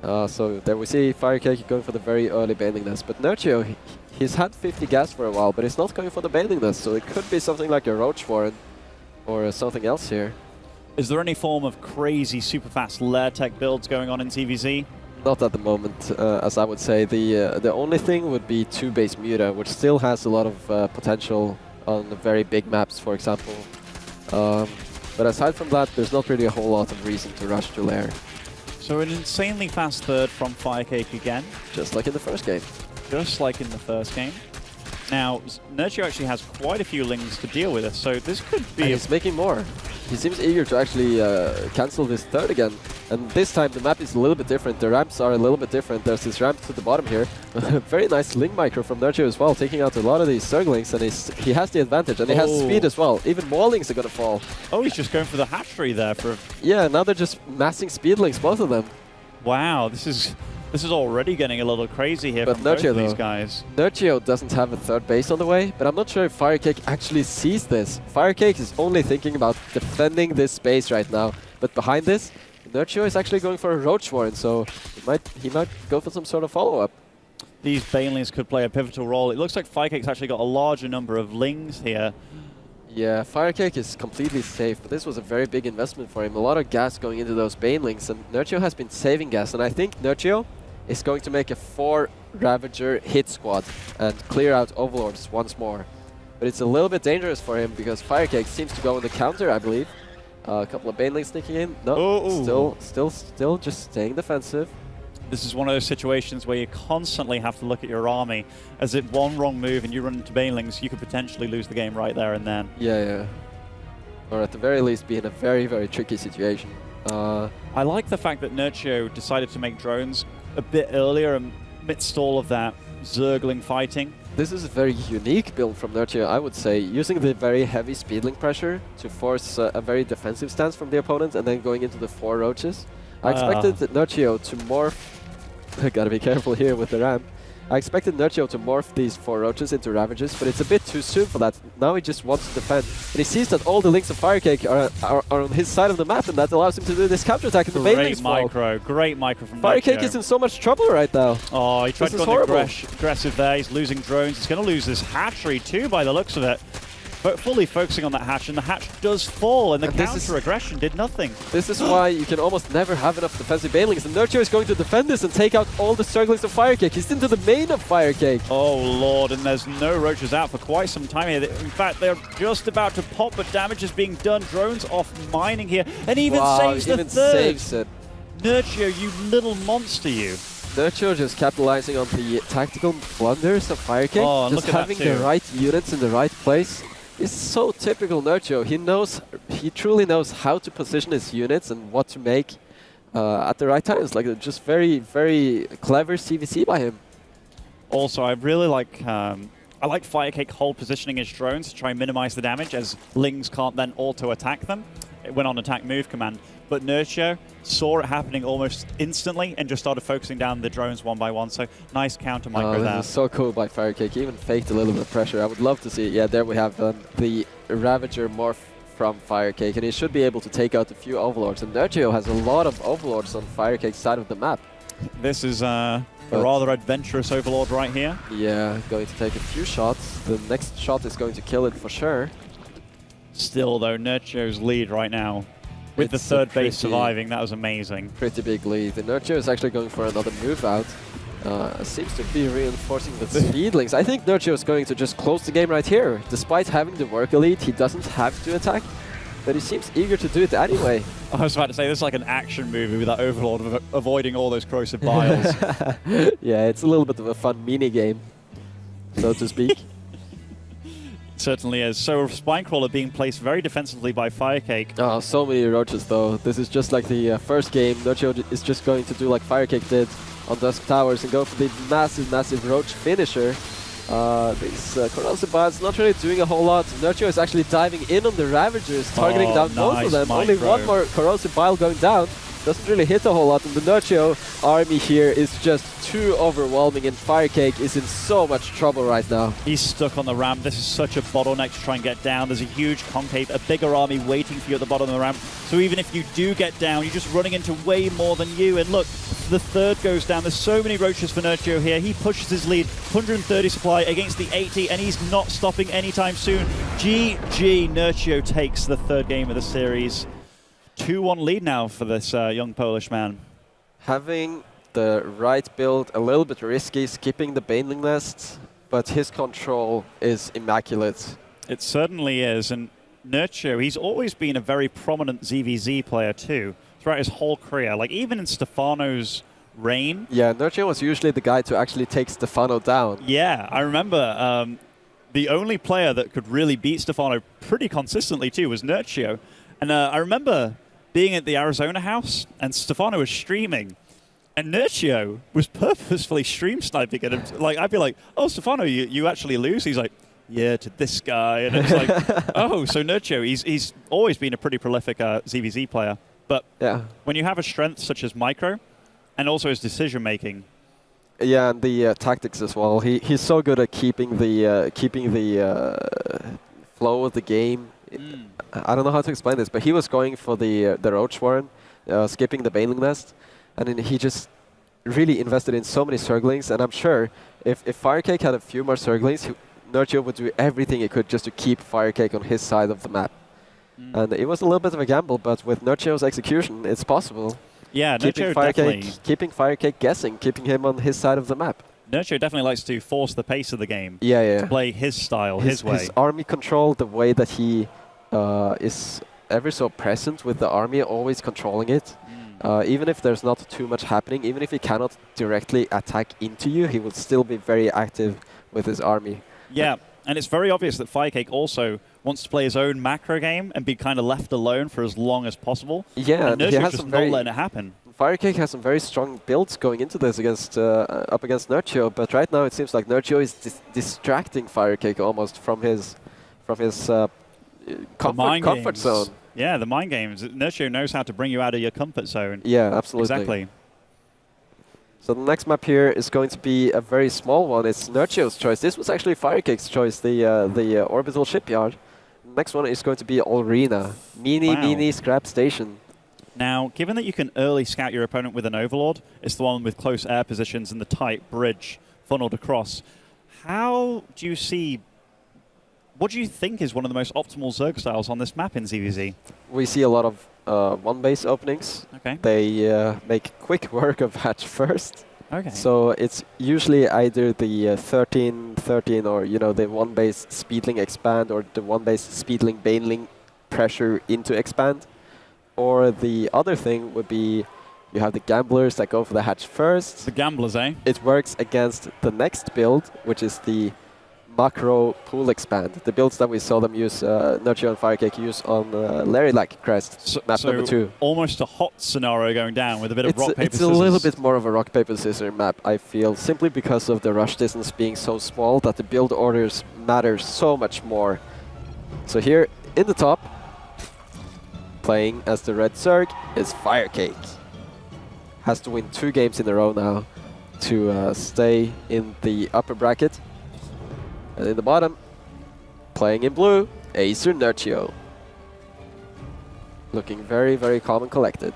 So there we see FireCake going for the very early baneling nest, but Nerchio, he's had 50 gas for a while, but he's not going for the baneling nest, so it could be something like a Roach Warren or something else here. Is there any form of crazy, super fast lair tech builds going on in TVZ? Not at the moment, as I would say. The only thing would be 2-base Muta, which still has a lot of potential on the very big maps, for example. But aside from that, there's not really a whole lot of reason to rush to lair. So an insanely fast third from FireCake again. Just like in the first game. Just like in the first game. Now, Nerchio actually has quite a few lings to deal with, so this could be... And he's making more. He seems eager to actually cancel this third again. And this time the map is a little bit different. The ramps are a little bit different. There's this ramp to the bottom here. Very nice Ling micro from Nerchio as well, taking out a lot of these Zerglings, and he has the advantage, and he has speed as well. Even more Lings are going to fall. Oh, he's just going for the hatchery there for... Yeah, now they're just massing speedlings, both of them. Wow, this is already getting a little crazy here But from both Nerchio, of these though. guys. Nerchio doesn't have a third base on the way, but I'm not sure if FireCake actually sees this. FireCake is only thinking about defending this space right now, but behind this, Nerchio is actually going for a Roach Warren, so he might go for some sort of follow-up. These banelings could play a pivotal role. It looks like FireCake's actually got a larger number of lings here. Yeah, FireCake is completely safe, but this was a very big investment for him. A lot of gas going into those banelings, and Nerchio has been saving gas, and I think Nerchio is going to make a 4 Ravager hit squad and clear out Overlords once more. But it's a little bit dangerous for him because FireCake seems to go on the counter, I believe. A couple of banelings sneaking in. No, still just staying defensive. This is one of those situations where you constantly have to look at your army. As if one wrong move and you run into banelings, you could potentially lose the game right there and then. Yeah. Or at the very least be in a very, very tricky situation. I like the fact that Nerchio decided to make drones a bit earlier amidst all of that Zergling fighting. This is a very unique build from Nerchio, I would say, using the very heavy speedling pressure to force a very defensive stance from the opponent and then going into the 4 roaches. I expected Nerchio to morph... I gotta be careful here with the ramp. I expected Nerchio to morph these 4 roaches into Ravagers, but it's a bit too soon for that. Now he just wants to defend. And he sees that all the links of FireCake are on his side of the map, and that allows him to do this counterattack in the banelings fall. Great micro from FireCake Nerchio. is in so much trouble right now. Oh, he tried to This is go horrible. aggressive there. He's losing drones. He's going to lose this hatchery too by the looks of it. But fully focusing on that hatch, and the hatch does fall, and the And this is- counter-aggression did nothing. This is why you can almost never have enough defensive banelings, and Nerchio is going to defend this and take out all the Zerglings of FireCake. He's into the main of FireCake. Oh lord, and there's no roaches out for quite some time here. In fact, they're just about to pop, but damage is being done. Drones off mining here, and even Wow, saves the even third. saves it. Nerchio, you little monster, you. Nerchio just capitalizing on the tactical blunders of FireCake. Oh, and just look at having that the too. right units in the right place. It's so typical Nerchio. He truly knows how to position his units and what to make at the right times. Like just very, very clever CVC by him. Also, I really like I like FireCake hold positioning his drones to try and minimize the damage, as Lings can't then auto-attack them. It went on attack move command. But Nerchio saw it happening almost instantly and just started focusing down the drones one by one. So nice counter micro there. This is so cool by FireCake. He even faked a little bit of pressure. I would love to see it. Yeah, there we have the Ravager morph from FireCake, and he should be able to take out a few Overlords. And Nerchio has a lot of Overlords on FireCake's side of the map. This is a rather adventurous Overlord right here. Yeah, going to take a few shots. The next shot is going to kill it for sure. Still, though, Nerchio's lead right now. With the It's a third base pretty- surviving, that was amazing. Pretty big lead. And Nerchio is actually going for another move out. Seems to be reinforcing the speedlings. I think Nerchio is going to just close the game right here. Despite having the work elite, he doesn't have to attack, but he seems eager to do it anyway. I was about to say, this is like an action movie with that Overlord avoiding all those corrosive biles. Yeah, it's a little bit of a fun mini game, so to speak. Certainly is. So Spinecrawler being placed very defensively by FireCake. Oh, so many roaches though. This is just like the first game. Nerchio is just going to do like FireCake did on Dusk Towers and go for the massive, massive roach finisher. These corrosive biles not really doing a whole lot. Nerchio is actually diving in on the Ravagers, targeting down both nice of them. micro. Only one more corrosive bile going down. Doesn't really hit a whole lot, and the Nerchio army here is just too overwhelming, and FireCake is in so much trouble right now. He's stuck on the ramp. This is such a bottleneck to try and get down. There's a huge concave, a bigger army waiting for you at the bottom of the ramp. So even if you do get down, you're just running into way more than you. And look, the third goes down. There's so many roaches for Nerchio here. He pushes his lead, 130 supply against the 80, and he's not stopping anytime soon. GG, Nerchio takes the third game of the series. 2-1 lead now for this young Polish man. Having the right build, a little bit risky, skipping the Baneling Nest, but his control is immaculate. It certainly is, and Nerchio, he's always been a very prominent ZvZ player too, throughout his whole career. Like even in Stefano's reign. Yeah, Nerchio was usually the guy to actually take Stefano down. Yeah, I remember the only player that could really beat Stefano pretty consistently too was Nerchio. And I remember being at the Arizona house, and Stefano was streaming, and Nerchio was purposefully stream sniping at him. Like, I'd be like, oh, Stefano, you actually lose? He's like, yeah, to this guy. And it's like, oh, so Nerchio, he's always been a pretty prolific ZvZ player. But Yeah. when you have a strength such as micro, and also his decision-making. Yeah, and the tactics as well. He's so good at keeping the flow of the game. I don't know how to explain this, but he was going for the Roach Warren, skipping the Baneling Nest, and then he just really invested in so many Zerglings, and I'm sure if FireCake had a few more Zerglings, Nerchio would do everything he could just to keep FireCake on his side of the map. And it was a little bit of a gamble, but with Nerchio's execution, it's possible. Yeah, Keeping FireCake guessing, keeping him on his side of the map. Nerchio definitely likes to force the pace of the game. Yeah. Play his style, his way. His army control, the way that he is ever so present with the army, always controlling it. Even if there's not too much happening, even if he cannot directly attack into you, he will still be very active with his army. Yeah, and it's very obvious that FireCake also wants to play his own macro game and be kind of left alone for as long as possible. Yeah, and he Nerchio's has just some not letting it happen. FireCake has some very strong builds going into this against up against Nerchio, but right now it seems like Nerchio is distracting FireCake almost from his comfort zone. Yeah, the mind games. Nerchio knows how to bring you out of your comfort zone. Yeah, absolutely. Exactly. So the next map here is going to be a very small one. It's Nerchio's choice. This was actually FireCake's choice, the orbital shipyard. Next one is going to be Olrina, mini scrap station. Now, given that you can early scout your opponent with an Overlord, it's the one with close air positions and the tight bridge funneled across. How do you see... What do you think is one of the most optimal Zerg styles on this map in ZvZ? We see a lot of one-base openings. Okay. They make quick work of hatch first. Okay. So it's usually either the 13 or, you know, the one-base speedling expand or the one-base speedling baneling pressure into expand. Or the other thing would be You have the gamblers that go for the hatch first. The gamblers, eh? It works against the next build, which is the macro pool expand. The builds that we saw them use, Nerchio and FireCake use on Larry Lack Crest, map number 2. Almost a hot scenario going down with a bit of rock, paper, It's scissors. a little bit more of a rock, paper, scissors map, I feel, simply because of the rush distance being so small that the build orders matter so much more. So here, in the top, playing as the red Zerg is FireCake. Has to win 2 games in a row now to stay in the upper bracket. And in the bottom, playing in blue, Acer Nerchio. Looking very, very calm and collected.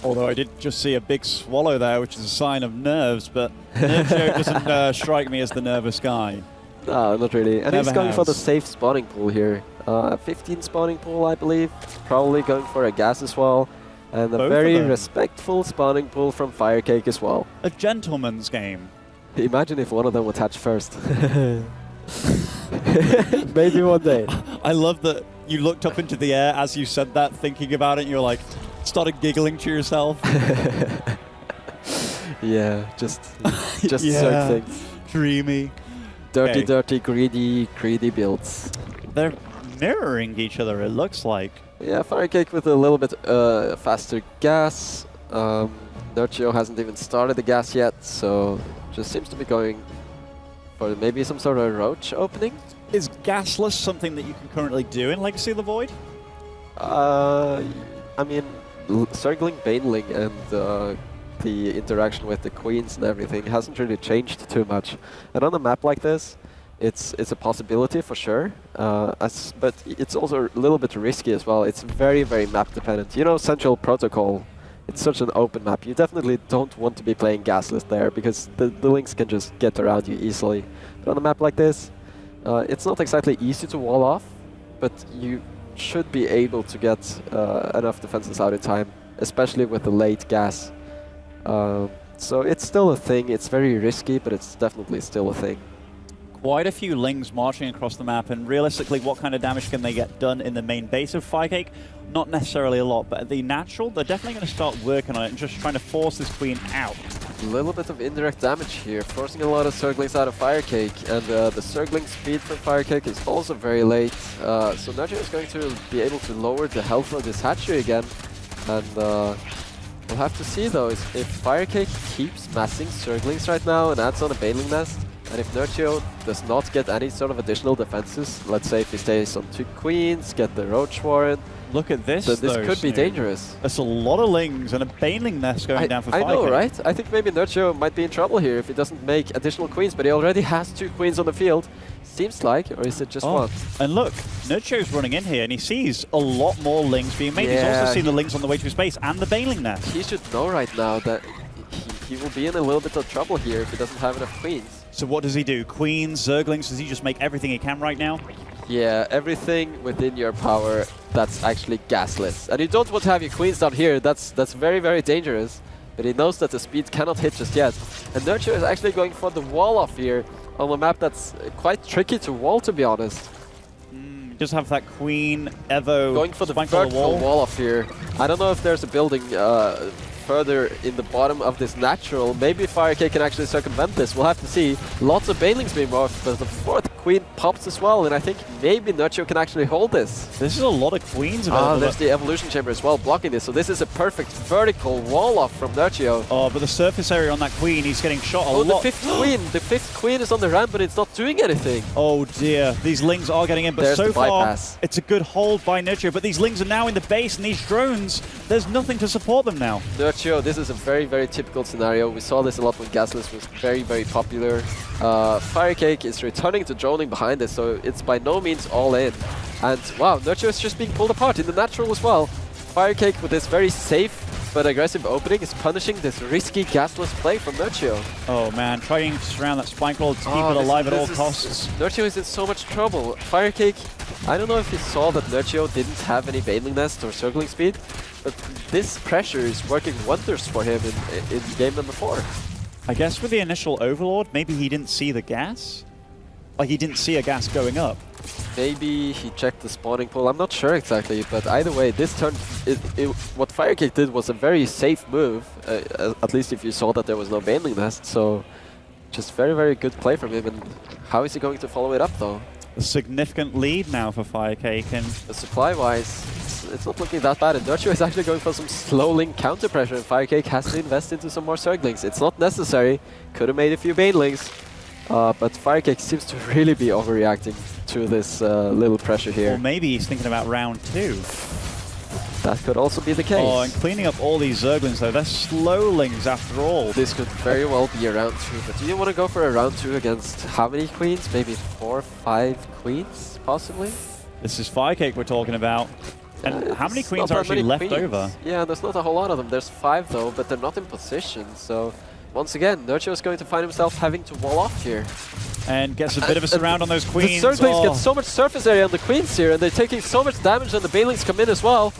Although I did just see a big swallow there, which is a sign of nerves, but Nerchio doesn't strike me as the nervous guy. No, not really. And Never he's going for the has. safe spawning pool here. 15 spawning pool, I believe. Probably going for a gas as well. And a Both very of them. respectful spawning pool from FireCake as well. A gentleman's game. Imagine if one of them would hatch first. Maybe one day. I love that you looked up into the air as you said that, thinking about it, and you're like, started giggling to yourself. Yeah, just Yeah. certain things. Dreamy. Dirty, Okay. dirty, greedy builds. They're mirroring each other, it looks like. Yeah, FireCake with a little bit faster gas. Nerchio hasn't even started the gas yet, so just seems to be going for maybe some sort of roach opening. Is gasless something that you can currently do in Legacy of the Void? I mean, circling Baneling and the interaction with the queens and everything hasn't really changed too much. And on a map like this, it's a possibility for sure, but it's also a little bit risky as well. It's very, very map dependent. You know, Central Protocol, it's such an open map. You definitely don't want to be playing gasless there because the links can just get around you easily. But on a map like this, it's not exactly easy to wall off, but you should be able to get enough defenses out in time, especially with the late gas. So it's still a thing. It's very risky, but it's definitely still a thing. Quite a few Lings marching across the map, and realistically, what kind of damage can they get done in the main base of FireCake? Not necessarily a lot, but at the natural, they're definitely going to start working on it and just trying to force this queen out. A little bit of indirect damage here, forcing a lot of Zerglings out of FireCake, and the Zergling speed from FireCake is also very late. So Nerchio is going to be able to lower the health of this hatchery again, and we'll have to see though if FireCake keeps massing Zerglings right now and adds on a Baneling Nest, and if Nerchio does not get any sort of additional defenses, let's say if he stays on 2 queens, get the Roach Warren, Look at this, so this though, could be Snoop. dangerous. That's a lot of Lings and a Baneling Nest going down for I FireCake. know, right? I think maybe Nerchio might be in trouble here if he doesn't make additional queens, but he already has 2 queens on the field. Seems like, or is it just one? And look, Nerchio's running in here and he sees a lot more Lings being made. He's Yeah. also seen the Lings on the way to his base and the Baneling Nest. He should know right now that he will be in a little bit of trouble here if he doesn't have enough queens. So what does he do? Queens, Zerglings, does he just make everything he can right now? Yeah, everything within your power that's actually gasless. And you don't want to have your queens down here, that's very, very dangerous. But he knows that the speed cannot hit just yet. And Nerchio is actually going for the wall off here on a map that's quite tricky to wall, to be honest. Just have that Queen, Evo, Going for the spike on vertical wall off here. I don't know if there's a building further in the bottom of this natural. Maybe FireCake can actually circumvent this. We'll have to see. Lots of Banelings being morphed, but the 4th Queen pops as well, and I think maybe Nerchio can actually hold this. This is a lot of Queens available. There's the Evolution Chamber as well blocking this, so this is a perfect vertical wall off from Nerchio. Oh, but the surface area on that Queen, he's getting shot a lot. The 5th Queen! The 5th Queen is on the ramp, but it's not doing anything. Oh dear, these Lings are getting in, but There's so the far bypass. it's a good hold by Nerchio, but these Lings are now in the base, and these drones, there's nothing to support them now. Nerchio, this is a very, very typical scenario. We saw this a lot when Gasless was very, very popular. FireCake is returning to droning behind this, so it's by no means all in. And wow, Nerchio is just being pulled apart in the natural as well. FireCake with this very safe but aggressive opening is punishing this risky gasless play from Nerchio. Oh man, trying to surround that spike wall to keep it alive at all costs. Nerchio is in so much trouble. FireCake, I don't know if he saw that Nerchio didn't have any Baneling Nest or circling speed, but this pressure is working wonders for him in game number 4. I guess with the initial Overlord, maybe he didn't see the gas? Like he didn't see a gas going up. Maybe he checked the spawning pool. I'm not sure exactly, but either way, this turn, what FireCake did was a very safe move. At least if you saw that there was no Baneling Nest. So, just very, very good play from him. And how is he going to follow it up, though? A significant lead now for FireCake, and supply-wise, it's not looking that bad. And Nerchio is actually going for some slow link counter pressure, and FireCake has to invest into some more Zerglings. It's not necessary. Could have made a few Banelings, but FireCake seems to really be overreacting to this little pressure here. or maybe he's thinking about round 2. That could also be the case. Oh, and cleaning up all these Zerglings though, they're slowlings after all. This could very well be a round 2, but do you want to go for a round 2 against how many queens? Maybe 4 or 5 queens, possibly? This is FireCake we're talking about. And how many It's queens not are that actually many left queens. over? Yeah, there's not a whole lot of them. There's 5 though, but they're not in position. So once again, Nerchio is going to find himself having to wall off here. And gets a bit of a surround on those queens. The Zerglings Oh. get so much surface area on the queens here, and they're taking so much damage, and the Banelings come in as well.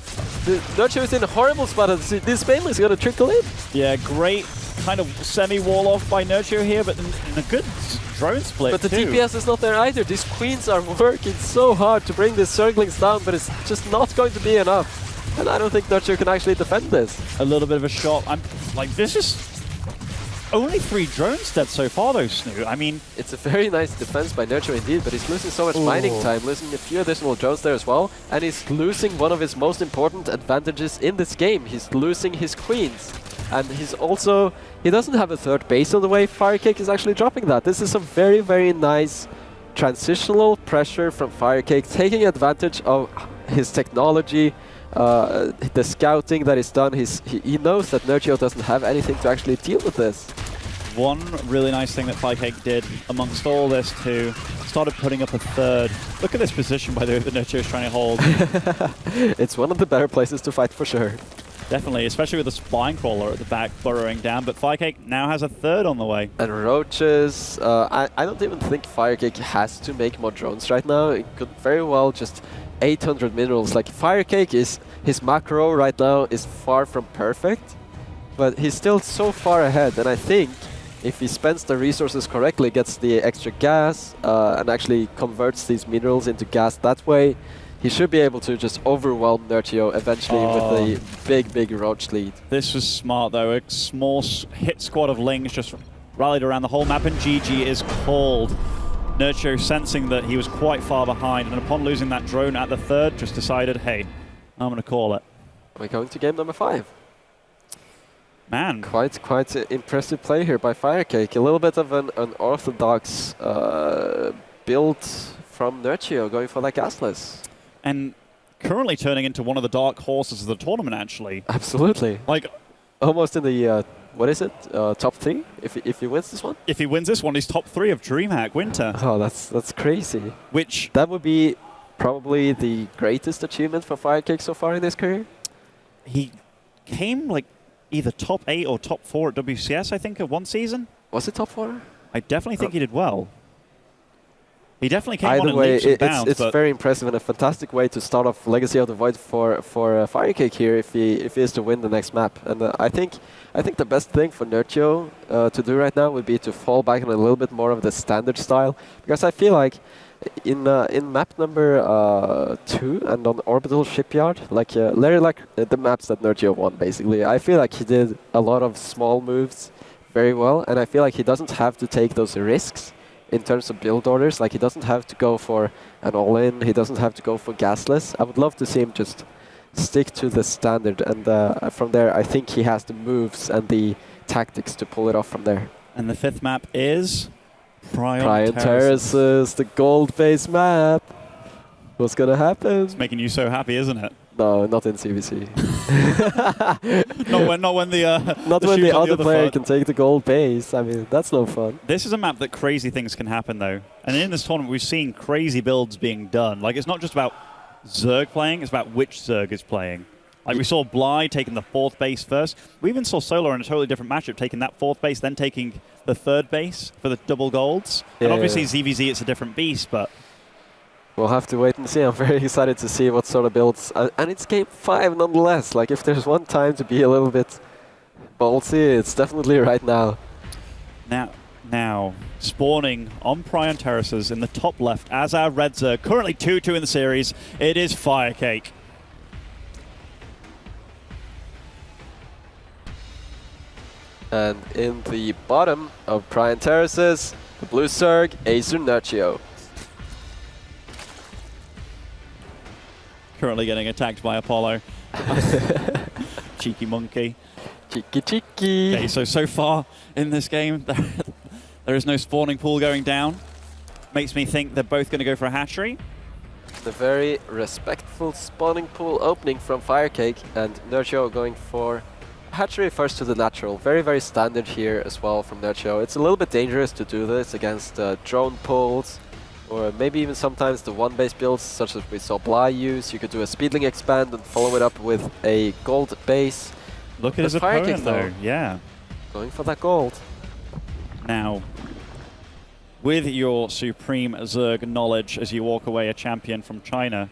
The Nerchio is in a horrible spot, and these Banelings are going to trickle in. Yeah, great kind of semi-wall off by Nerchio here, but in a good drone split But the too. DPS is not there either. These queens are working so hard to bring these Zerglings down, but it's just not going to be enough. And I don't think Nerchio can actually defend this. A little bit of a shot. I'm like, this is only 3 drones dead so far though, Snoo. I mean, It's a very nice defense by Nerchio indeed, but he's losing so much mining time, losing a few additional drones there as well, and he's losing one of his most important advantages in this game. He's losing his queens. And he's also, he doesn't have a third base on the way. FireCake is actually dropping that. This is some very, very nice transitional pressure from FireCake, taking advantage of his technology, the scouting that is done. He knows that Nerchio doesn't have anything to actually deal with this. one really nice thing that FireCake did amongst all this too, started putting up a third. Look at this position, by the way, that Nerchio is trying to hold. It's one of the better places to fight for sure. Definitely, especially with the spine crawler at the back burrowing down, but FireCake now has a third on the way. And roaches, I don't even think FireCake has to make more drones right now. It could very well just 800 minerals. Like FireCake is, his macro right now is far from perfect, but he's still so far ahead. And I think if he spends the resources correctly, gets the extra gas, and actually converts these minerals into gas that way, he should be able to just overwhelm Nerchio eventually with a big, big roach lead. This was smart though, a small hit squad of lings just rallied around the whole map, and GG is called. Nerchio, sensing that he was quite far behind, and upon losing that drone at the third, just decided, hey, I'm going to call it. We're going to game number 5. Man. Quite impressive play here by FireCake. A little bit of an unorthodox build from Nerchio, going for that gasless. And currently turning into one of the dark horses of the tournament, actually. Absolutely. Like, almost in the, what is it, top 3? If he wins this one? If he wins this one, he's top 3 of DreamHack Winter. Oh, that's crazy. Which That would be probably the greatest achievement for FireCake so far in his career. he came like either top 8 or top 4 at WCS, I think, at one season. Was it top 4? I definitely think he did well. He definitely came Either on in way, leaps and bounds. it's but very impressive and a fantastic way to start off Legacy of the Void for FireCake here if he is to win the next map. And I think the best thing for Nerchio to do right now would be to fall back on a little bit more of the standard style, because I feel like in map number 2 and on Orbital Shipyard, like the maps that Nerchio won basically, I feel like he did a lot of small moves very well, and I feel like he doesn't have to take those risks in terms of build orders. Like, he doesn't have to go for an all-in, he doesn't have to go for gasless. I would love to see him just stick to the standard, and from there I think he has the moves and the tactics to pull it off from there. and the 5th map is Prion Terraces, the gold base map. What's gonna happen? It's making you so happy, isn't it? No, not in CVC. not when the Not the when shoe's the on other player foot. can take the gold base. I mean, that's no fun. This is a map that crazy things can happen, though. And in this tournament, we've seen crazy builds being done. Like, it's not just about Zerg playing, it's about which Zerg is playing. Like, we saw Bly taking the 4th base first. We even saw Solar in a totally different matchup, taking that 4th base, then taking the 3rd base for the double golds. And obviously, ZvZ, it's a different beast, but We'll have to wait and see. I'm very excited to see what sort of builds. And it's game 5 nonetheless. Like, if there's one time to be a little bit ballsy, it's definitely right now. now Now, spawning on Prime Terraces in the top left as our red Zerg, currently 2-2 in the series, it is FireCake. And in the bottom of Prime Terraces, the blue Zerg, Acer Nerchio. Currently getting attacked by Apollo. Cheeky monkey. Cheeky cheeky. Okay, so far in this game, there is no spawning pool going down. Makes me think they're both going to go for a hatchery. The very respectful spawning pool opening from FireCake, and Nerchio going for hatchery first to the natural. Very, very standard here as well from Nerchio. It's a little bit dangerous to do this against drone pulls, or maybe even sometimes the one-base builds, such as we saw Bly use. You could do a speedling expand and follow it up with a gold base. Look at his opponent though, yeah. Going for that gold. Now, with your supreme Zerg knowledge as you walk away a champion from China,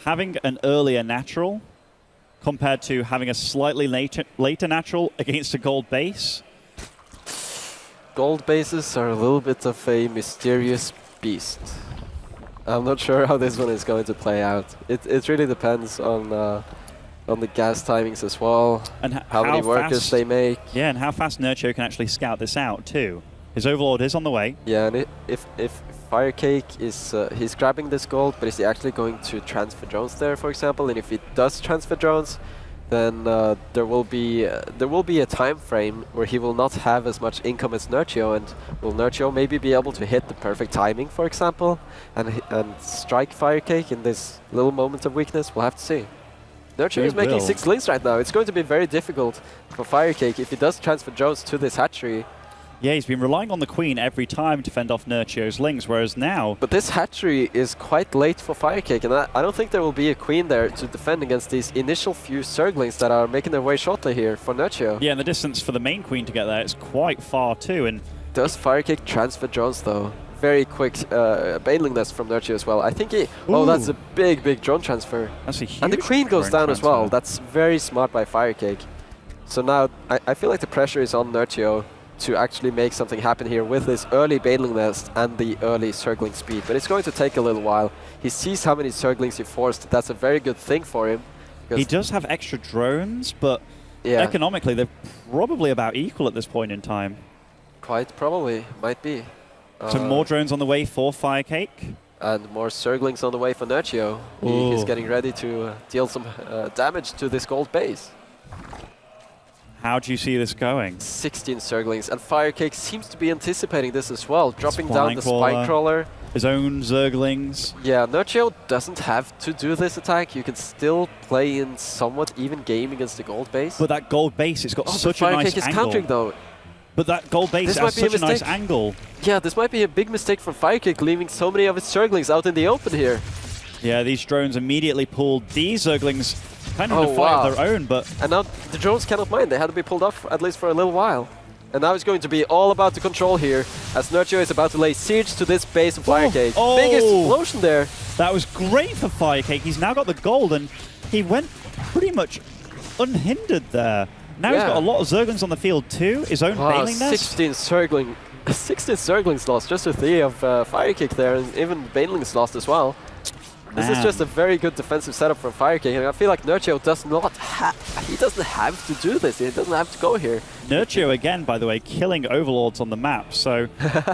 having an earlier natural compared to having a slightly later natural against a gold base? Gold bases are a little bit of a mysterious beast. I'm not sure how this one is going to play out. It really depends on the gas timings as well, and how many workers they make. Yeah, and how fast Nerchio can actually scout this out too. His Overlord is on the way. Yeah, and if FireCake is he's grabbing this gold, but is he actually going to transfer drones there, for example? And if he does transfer drones, then there will be a time frame where he will not have as much income as Nerchio, and will Nerchio maybe be able to hit the perfect timing, for example, and strike FireCake in this little moment of weakness? We'll have to see. Nerchio is making 6 links right now. It's going to be very difficult for FireCake if he does transfer drones to this hatchery. Yeah, he's been relying on the Queen every time to fend off Nerchio's links, whereas now... But this hatchery is quite late for FireCake, and I don't think there will be a Queen there to defend against these initial few Zerglings that are making their way shortly here for Nerchio. Yeah, and the distance for the main Queen to get there is quite far too, and... Does FireCake transfer drones though? Very quick baneling nest from Nerchio as well. I think he... Ooh. Oh, that's a big drone transfer. That's a huge and the Queen goes down as well. That's very smart by FireCake. So now I feel like the pressure is on Nerchio to actually make something happen here with this early baneling nest and the early circling speed. But it's going to take a little while. He sees how many circlings he forced. That's a very good thing for him. He does have extra drones, but economically they're probably about equal at this point in time. Quite probably. Might be. So more drones on the way for FireCake. And more Zerglings on the way for Nerchio. He's getting ready to deal some damage to this gold base. How do you see this going? 16 Zerglings, and FireCake seems to be anticipating this as well, dropping down the Spine Crawler. His own Zerglings. Yeah, Nerchio doesn't have to do this attack. You can still play in somewhat even game against the gold base. But that gold base, it's got such a nice angle. FireCake is countering though. But that gold base has such a nice angle. Yeah, this might be a big mistake from FireCake, leaving so many of his Zerglings out in the open here. Yeah, these drones immediately pulled these Zerglings kind of in a fight of their own, but... And now the drones cannot mind. They had to be pulled off at least for a little while. And now it's going to be all about the control here, as Nerchio is about to lay siege to this base of FireCake. Big explosion there. That was great for FireCake. He's now got the gold, and he went pretty much unhindered there. Now he's got a lot of Zerglings on the field too. His own baneling nest. 16 Zerglings lost, just a 3 of FireCake there, and even banelings lost as well. This is just a very good defensive setup from FireCake, and I feel like Nerchio does not he doesn't have to do this. He doesn't have to go here. Nerchio again, by the way, killing Overlords on the map. So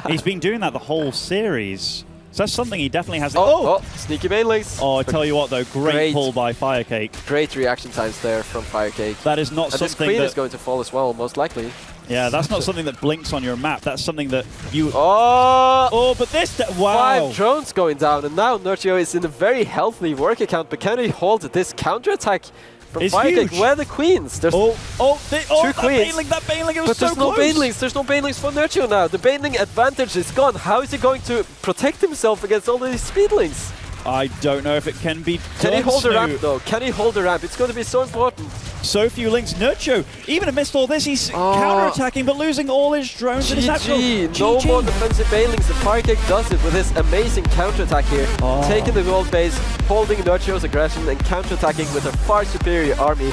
he's been doing that the whole series. So that's something he definitely has. Sneaky banelings. Oh, I tell you what though, great pull by FireCake. Great reaction times there from FireCake. That is not something this Queen is going to fall as well, most likely. Yeah, that's not something that blinks on your map. That's something that you... but this... Wow! 5 drones going down, and now Nerchio is in a very healthy work account, but can he hold this counterattack from FireCake? Where are the Queens? There's 2 Queens. That baneling, it was but so there's no banelings. There's no banelings for Nerchio now. The baneling advantage is gone. How is he going to protect himself against all these speedlings? I don't know if it can be Can he hold the ramp though? Can he hold the ramp? It's going to be so important. So few links. Nerchio, even amidst all this, he's counter-attacking but losing all his drones. And his no more defensive banelings. The FireCake does it with his amazing counter-attack here. Taking the gold base, holding Nerchio's aggression and counter-attacking with a far superior army.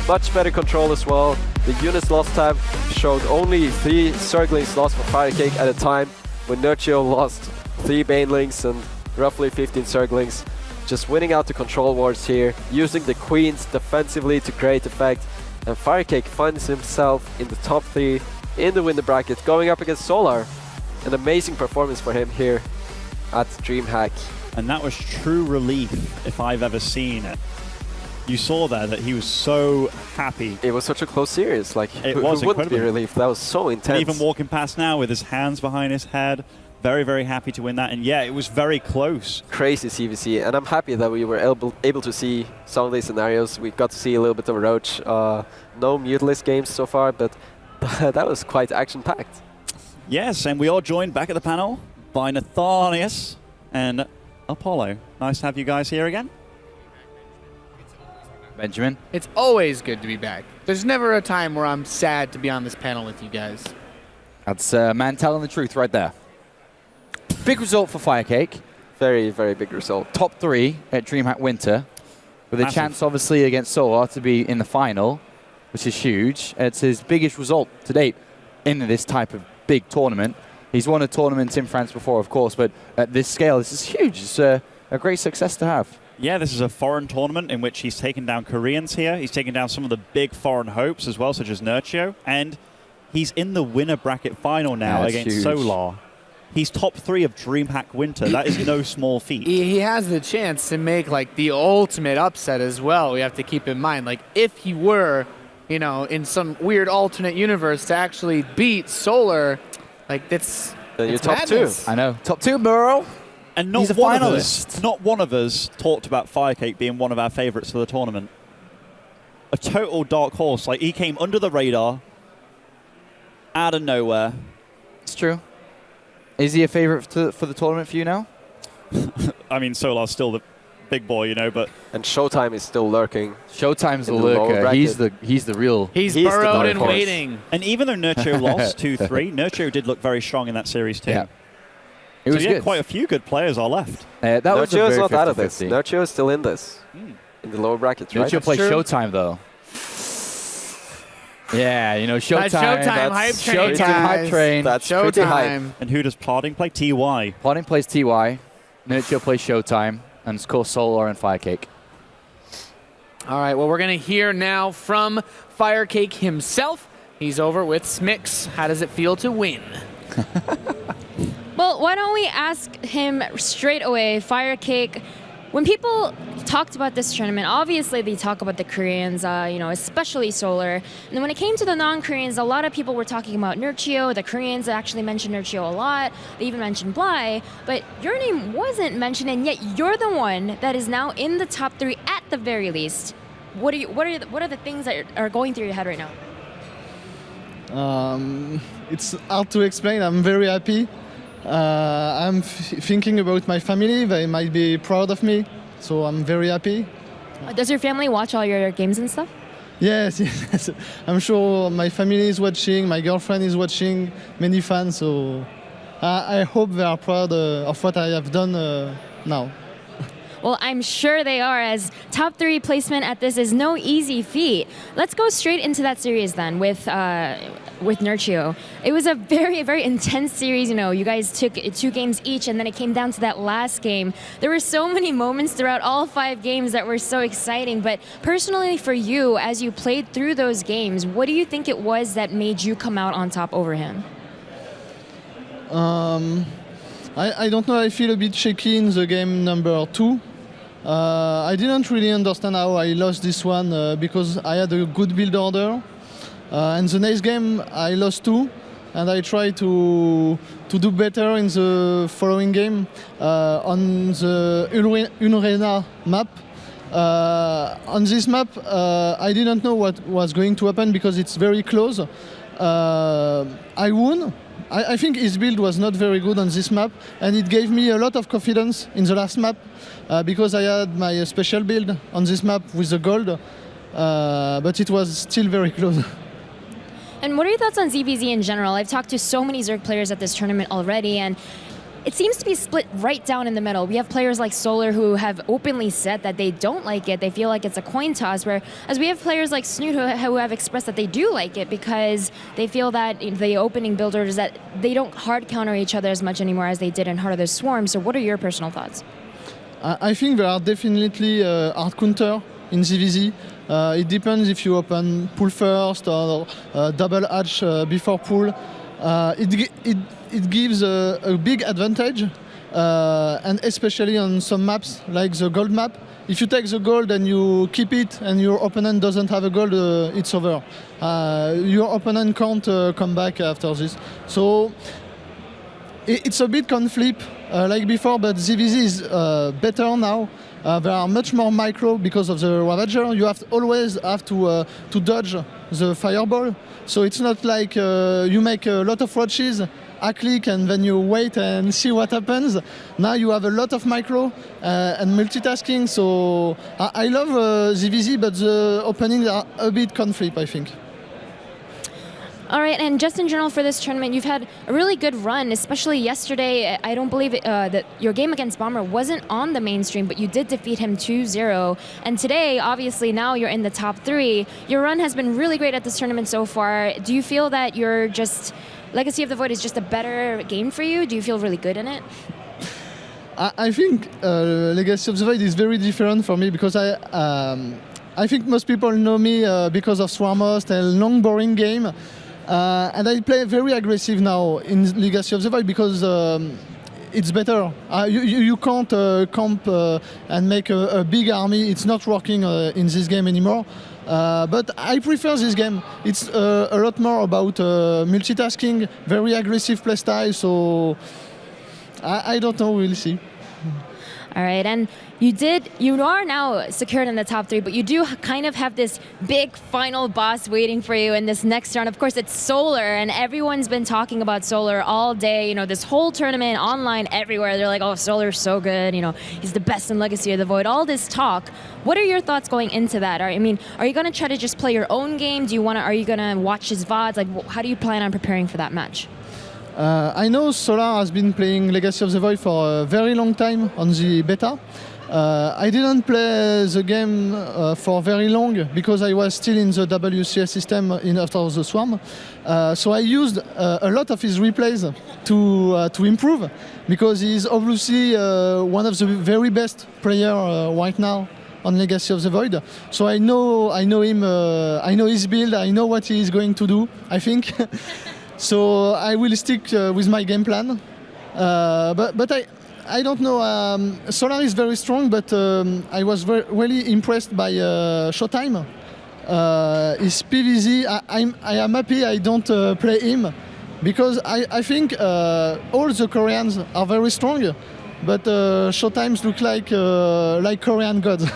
Much better control as well. The units lost tab showed only 3 Zerglings lost for FireCake at a time, when Nerchio lost 3 Banelings and roughly 15 Zerglings. Just winning out the control wars here, using the Queens defensively to great effect, and FireCake finds himself in the top 3 in the winner bracket, going up against Solar. An amazing performance for him here at DreamHack. And that was true relief if I've ever seen it. You saw there that he was so happy. It was such a close series, like It who was wouldn't be incredible. relieved? That was so intense. And even walking past now with his hands behind his head, very, very happy to win that. And yeah, it was very close. Crazy CVC, and I'm happy that we were able to see some of these scenarios. We got to see a little bit of Roach. No Mutalist games so far, but that was quite action-packed. Yes, and we are joined back at the panel by Nathanius and Apollo. Nice to have you guys here again. Benjamin. It's always good to be back. There's never a time where I'm sad to be on this panel with you guys. That's man telling the truth right there. Big result for FireCake. Very, very big result. Top 3 at DreamHack Winter, with a Massive. chance, obviously, against Solar to be in the final, which is huge. It's his biggest result to date in this type of big tournament. He's won a tournament in France before, of course, but at this scale, this is huge. It's a great success to have. Yeah, this is a foreign tournament in which he's taken down Koreans here. He's taken down some of the big foreign hopes as well, such as Nerchio. And he's in the winner bracket final now That's against huge. Solar. He's top 3 of DreamHack Winter. That is no small feat. He has the chance to make like the ultimate upset as well. We have to keep in mind, like if he were, you know, in some weird alternate universe to actually beat Solar, like that's Then you're it's top madness. 2. I know. Top 2, Burrow. And not He's a one of finalist. us, not one of us talked about FireCake being one of our favorites for the tournament. A total dark horse. Like, he came under the radar, out of nowhere. It's true. Is he a favorite for the tournament for you now? I mean, Solar's still the big boy, you know, but And Showtime is still lurking. Showtime's the In the lower lurker. bracket. He's the real. He's He's the burrowed dark and horse. waiting. and even though Nerchio lost 2-3, Nerchio did look very strong in that series too. Yeah. It So was yeah, good. quite a few good players are left. That was a Nerchio is very not out of this. 50-50. Nerchio is still in this. In the lower brackets, right? Nerchio plays true. Showtime though. Yeah, you know Showtime. That's Showtime, That's hype train, Showtime, hype guys. train. That's pretty hype. Showtime. And who does Parding play? TY. Plotting plays TY. Nerchio plays Showtime. And of course Solar and FireCake. All right, well, we're going to hear now from FireCake himself. He's over with Smix. How does it feel to win? Well, why don't we ask him straight away, FireCake? When people talked about this tournament, obviously they talk about the Koreans, you know, especially Solar. And then when it came to the non-Koreans, a lot of people were talking about Nerchio. The Koreans actually mentioned Nerchio a lot. They even mentioned Bly. But your name wasn't mentioned, and yet you're the one that is now in the top 3 at the very least. What are the things that are going through your head right now? It's hard to explain. I'm very happy. I'm thinking about my family. They might be proud of me, so I'm very happy. Does your family watch all your games and stuff? Yes, yes. I'm sure my family is watching, my girlfriend is watching, many fans, so I hope they are proud of what I have done now. Well, I'm sure they are, as top 3 placement at this is no easy feat. Let's go straight into that series then with Nerchio. It was a very, very intense series. You know, you guys took 2 games each, and then it came down to that last game. There were so many moments throughout all 5 games that were so exciting. But personally for you, as you played through those games, what do you think it was that made you come out on top over him? I don't know, I feel a bit shaky in the game number 2. I didn't really understand how I lost this one because I had a good build order. And the next game I lost 2, and I tried to do better in the following game on the Unrena map. On this map, I didn't know what was going to happen because it's very close. I won. I think his build was not very good on this map, and it gave me a lot of confidence in the last map because I had my special build on this map with the gold, but it was still very close. And what are your thoughts on ZvZ in general? I've talked to so many Zerg players at this tournament already, and it seems to be split right down in the middle. We have players like Solar who have openly said that they don't like it. They feel like it's a coin toss, whereas we have players like Snoot who have expressed that they do like it because they feel that the opening builders, that they don't hard counter each other as much anymore as they did in Heart of the Swarm. So what are your personal thoughts? I think there are definitely hard counter in ZvZ. It depends if you open pool first or double hatch before pool. It gives a big advantage, and especially on some maps like the gold map. If you take the gold and you keep it and your opponent doesn't have a gold, it's over. Your opponent can't come back after this. So it's a bit conflict like before, but ZvZ is better now. There are much more micro because of the Ravager. You always have to dodge the fireball. So it's not like you make a lot of roaches, a click, and then you wait and see what happens. Now you have a lot of micro and multitasking. So I love ZvZ, but the openings are a bit conflict, I think. All right, and just in general for this tournament, you've had a really good run, especially yesterday. I don't believe that your game against Bomber wasn't on the mainstream, but you did defeat him 2-0. And today, obviously, now you're in the top 3. Your run has been really great at this tournament so far. Do you feel that Legacy of the Void is just a better game for you? Do you feel really good in it? I think Legacy of the Void is very different for me because I think most people know me because of Swarmhost and long boring game. And I play very aggressive now in Legacy of the Void because it's better. You can't camp and make a big army. It's not working in this game anymore. But I prefer this game. It's a lot more about multitasking, very aggressive playstyle. So I don't know. We'll see. All right, and you are now secured in the top 3, but you do kind of have this big final boss waiting for you in this next round. Of course, it's Solar, and everyone's been talking about Solar all day. You know, this whole tournament, online, everywhere. They're like, oh, Solar's so good. You know, he's the best in Legacy of the Void. All this talk. What are your thoughts going into that? I mean, are you going to try to just play your own game? Are you going to watch his VODs? Like, how do you plan on preparing for that match? I know Solar has been playing Legacy of the Void for a very long time on the beta. I didn't play the game for very long because I was still in the WCS system after the Swarm. So I used a lot of his replays to improve because he's obviously one of the very best players right now on Legacy of the Void. So I know him, I know his build, I know what he is going to do, I think. So I will stick with my game plan, but I don't know. Solar is very strong, but I was really impressed by Showtime. His PvZ. I am happy I don't play him because I think all the Koreans are very strong, but Showtimes look like Korean gods.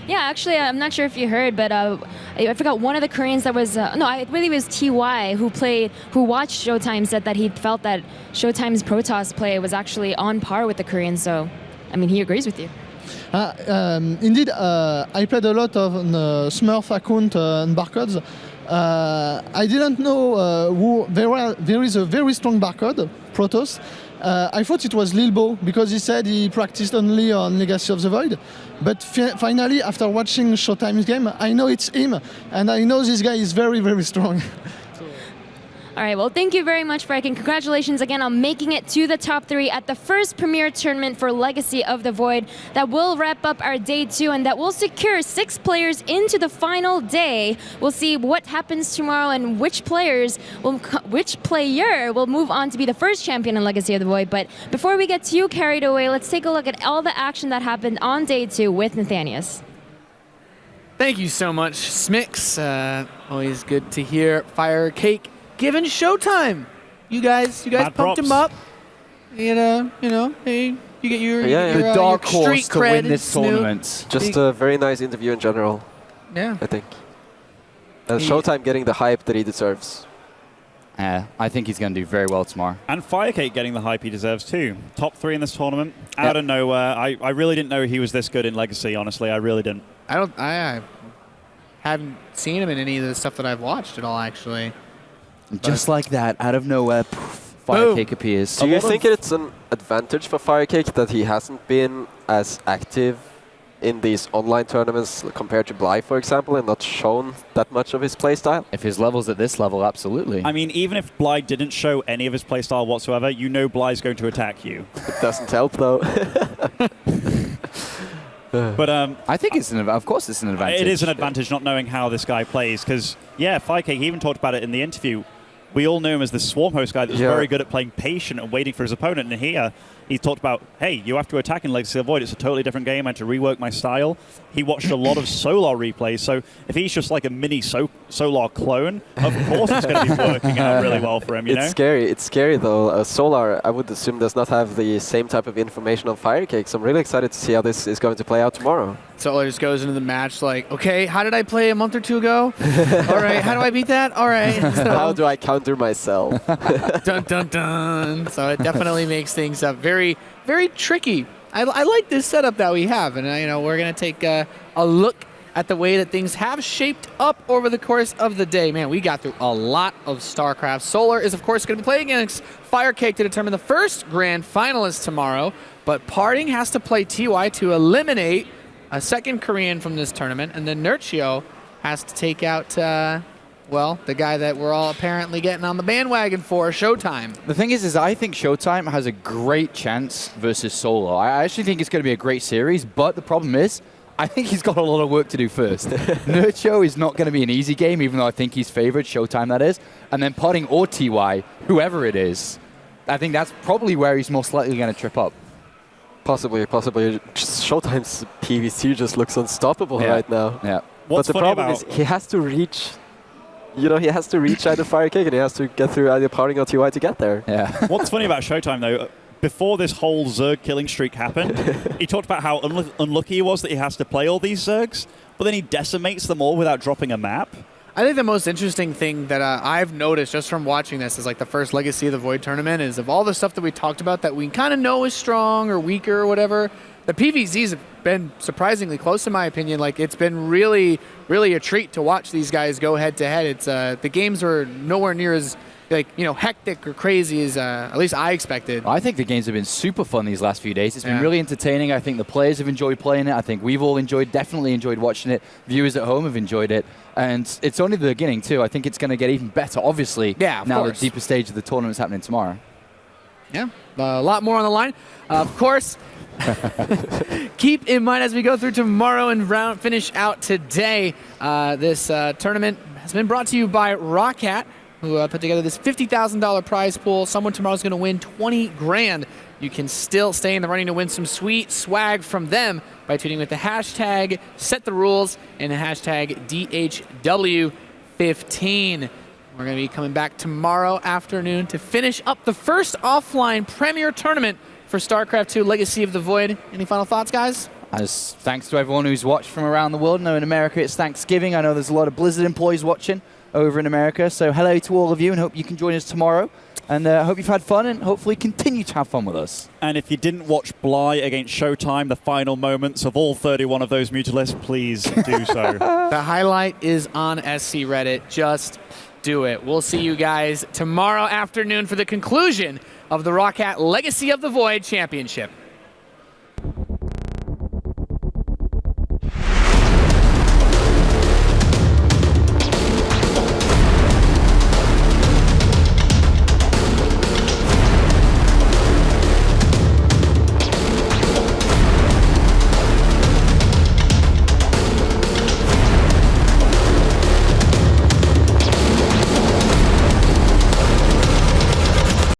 Yeah, actually, I'm not sure if you heard, but I forgot one of the Koreans that was I believe it was TY who watched Showtime said that he felt that Showtime's Protoss play was actually on par with the Koreans. So, I mean, he agrees with you. Indeed, I played a lot on Smurf account and Barcodes. I didn't know there is a very strong Barcode, Protoss. I thought it was Lilbo because he said he practiced only on Legacy of the Void. But finally, after watching Showtime's game, I know it's him, and I know this guy is very, very strong. All right, well, thank you very much, FireCake, and congratulations again on making it to the top 3 at the first premier tournament for Legacy of the Void. That will wrap up our day 2, and that will secure 6 players into the final day. We'll see what happens tomorrow and which player will move on to be the first champion in Legacy of the Void. But before we get too carried away, let's take a look at all the action that happened on day 2 with Nathanius. Thank you so much, Smix. Always good to hear FireCake given Showtime. You guys pumped him up. You know, hey, you get your the dark your horse street to win this Snoop. tournament. Just a very nice interview in general. Yeah, I think. And Showtime getting the hype that he deserves. Yeah, I think he's going to do very well tomorrow. And FireCake getting the hype he deserves too. Top 3 in this tournament. Out of nowhere. I really didn't know he was this good in Legacy, honestly. I really didn't. I haven't seen him in any of the stuff that I've watched at all, actually. Just like that, out of nowhere, FireCake appears. Do you think it's an advantage for FireCake that he hasn't been as active in these online tournaments compared to Bly, for example, and not shown that much of his playstyle? If his level's at this level, absolutely. I mean, even if Bly didn't show any of his playstyle whatsoever, you know Bly's going to attack you. It doesn't help, though. But I think it's of course it's an advantage. it is an advantage not knowing how this guy plays, because, yeah, FireCake, he even talked about it in the interview. We all knew him as the Swarm host guy that was very good at playing patient and waiting for his opponent. And here, he talked about, hey, you have to attack in Legacy of the Void. It's a totally different game. I had to rework my style. He watched a lot of Solar replays. So if he's just like a mini Solar clone, of course it's going to be working out really well for him, you know? It's scary, though. Solar, I would assume, does not have the same type of information on FireCake. So I'm really excited to see how this is going to play out tomorrow. Solar just goes into the match like, okay, how did I play a month or two ago? All right, how do I beat that? All right. So, How do I counter myself? dun, dun, dun. So it definitely makes things very, very tricky. I like this setup that we have, and we're going to take a look at the way that things have shaped up over the course of the day. Man, we got through a lot of StarCraft. Solar is, of course, going to be playing against FireCake to determine the first grand finalist tomorrow, but Parting has to play TY to eliminate a second Korean from this tournament, and then Nerchio has to take out, the guy that we're all apparently getting on the bandwagon for, Showtime. The thing is I think Showtime has a great chance versus Solo. I actually think it's going to be a great series, but the problem is, I think he's got a lot of work to do first. Nerchio is not going to be an easy game, even though I think he's favored, Showtime that is. And then Parting or TY, whoever it is, I think that's probably where he's most likely going to trip up. Possibly. Showtime's PvC just looks unstoppable right now. Yeah. What's but the funny problem about is he has to reach, he has to reach either FireCake and he has to get through either Parting or TY to get there. Yeah. What's funny about Showtime, though, before this whole Zerg killing streak happened, he talked about how unlucky he was that he has to play all these Zergs, but then he decimates them all without dropping a map. I think the most interesting thing that I've noticed just from watching this is like the first Legacy of the Void tournament is of all the stuff that we talked about that we kind of know is strong or weaker or whatever, the PvZs have been surprisingly close in my opinion. Like it's been really, really a treat to watch these guys go head to head. It's the games are nowhere near as hectic or crazy as at least I expected. I think the games have been super fun these last few days. It's been really entertaining. I think the players have enjoyed playing it. I think we've all definitely enjoyed watching it. Viewers at home have enjoyed it. And it's only the beginning, too. I think it's going to get even better, obviously, now the deeper stage of the tournament's happening tomorrow. Yeah, a lot more on the line. Of course, keep in mind as we go through tomorrow and finish out today, this tournament has been brought to you by ROCCAT, who put together this $50,000 prize pool. Someone tomorrow is going to win 20 grand. You can still stay in the running to win some sweet swag from them by tweeting with the hashtag #SetTheRules and the hashtag DHW15. We're going to be coming back tomorrow afternoon to finish up the first offline Premier Tournament for StarCraft 2 Legacy of the Void. Any final thoughts, guys? As thanks to everyone who's watched from around the world. I know in America it's Thanksgiving. I know there's a lot of Blizzard employees watching over in America. So hello to all of you and hope you can join us tomorrow. And I hope you've had fun and hopefully continue to have fun with us. And if you didn't watch Bly against Showtime, the final moments of all 31 of those Mutalisks, please do so. The highlight is on SC Reddit. Just do it. We'll see you guys tomorrow afternoon for the conclusion of the ROCCAT Legacy of the Void Championship.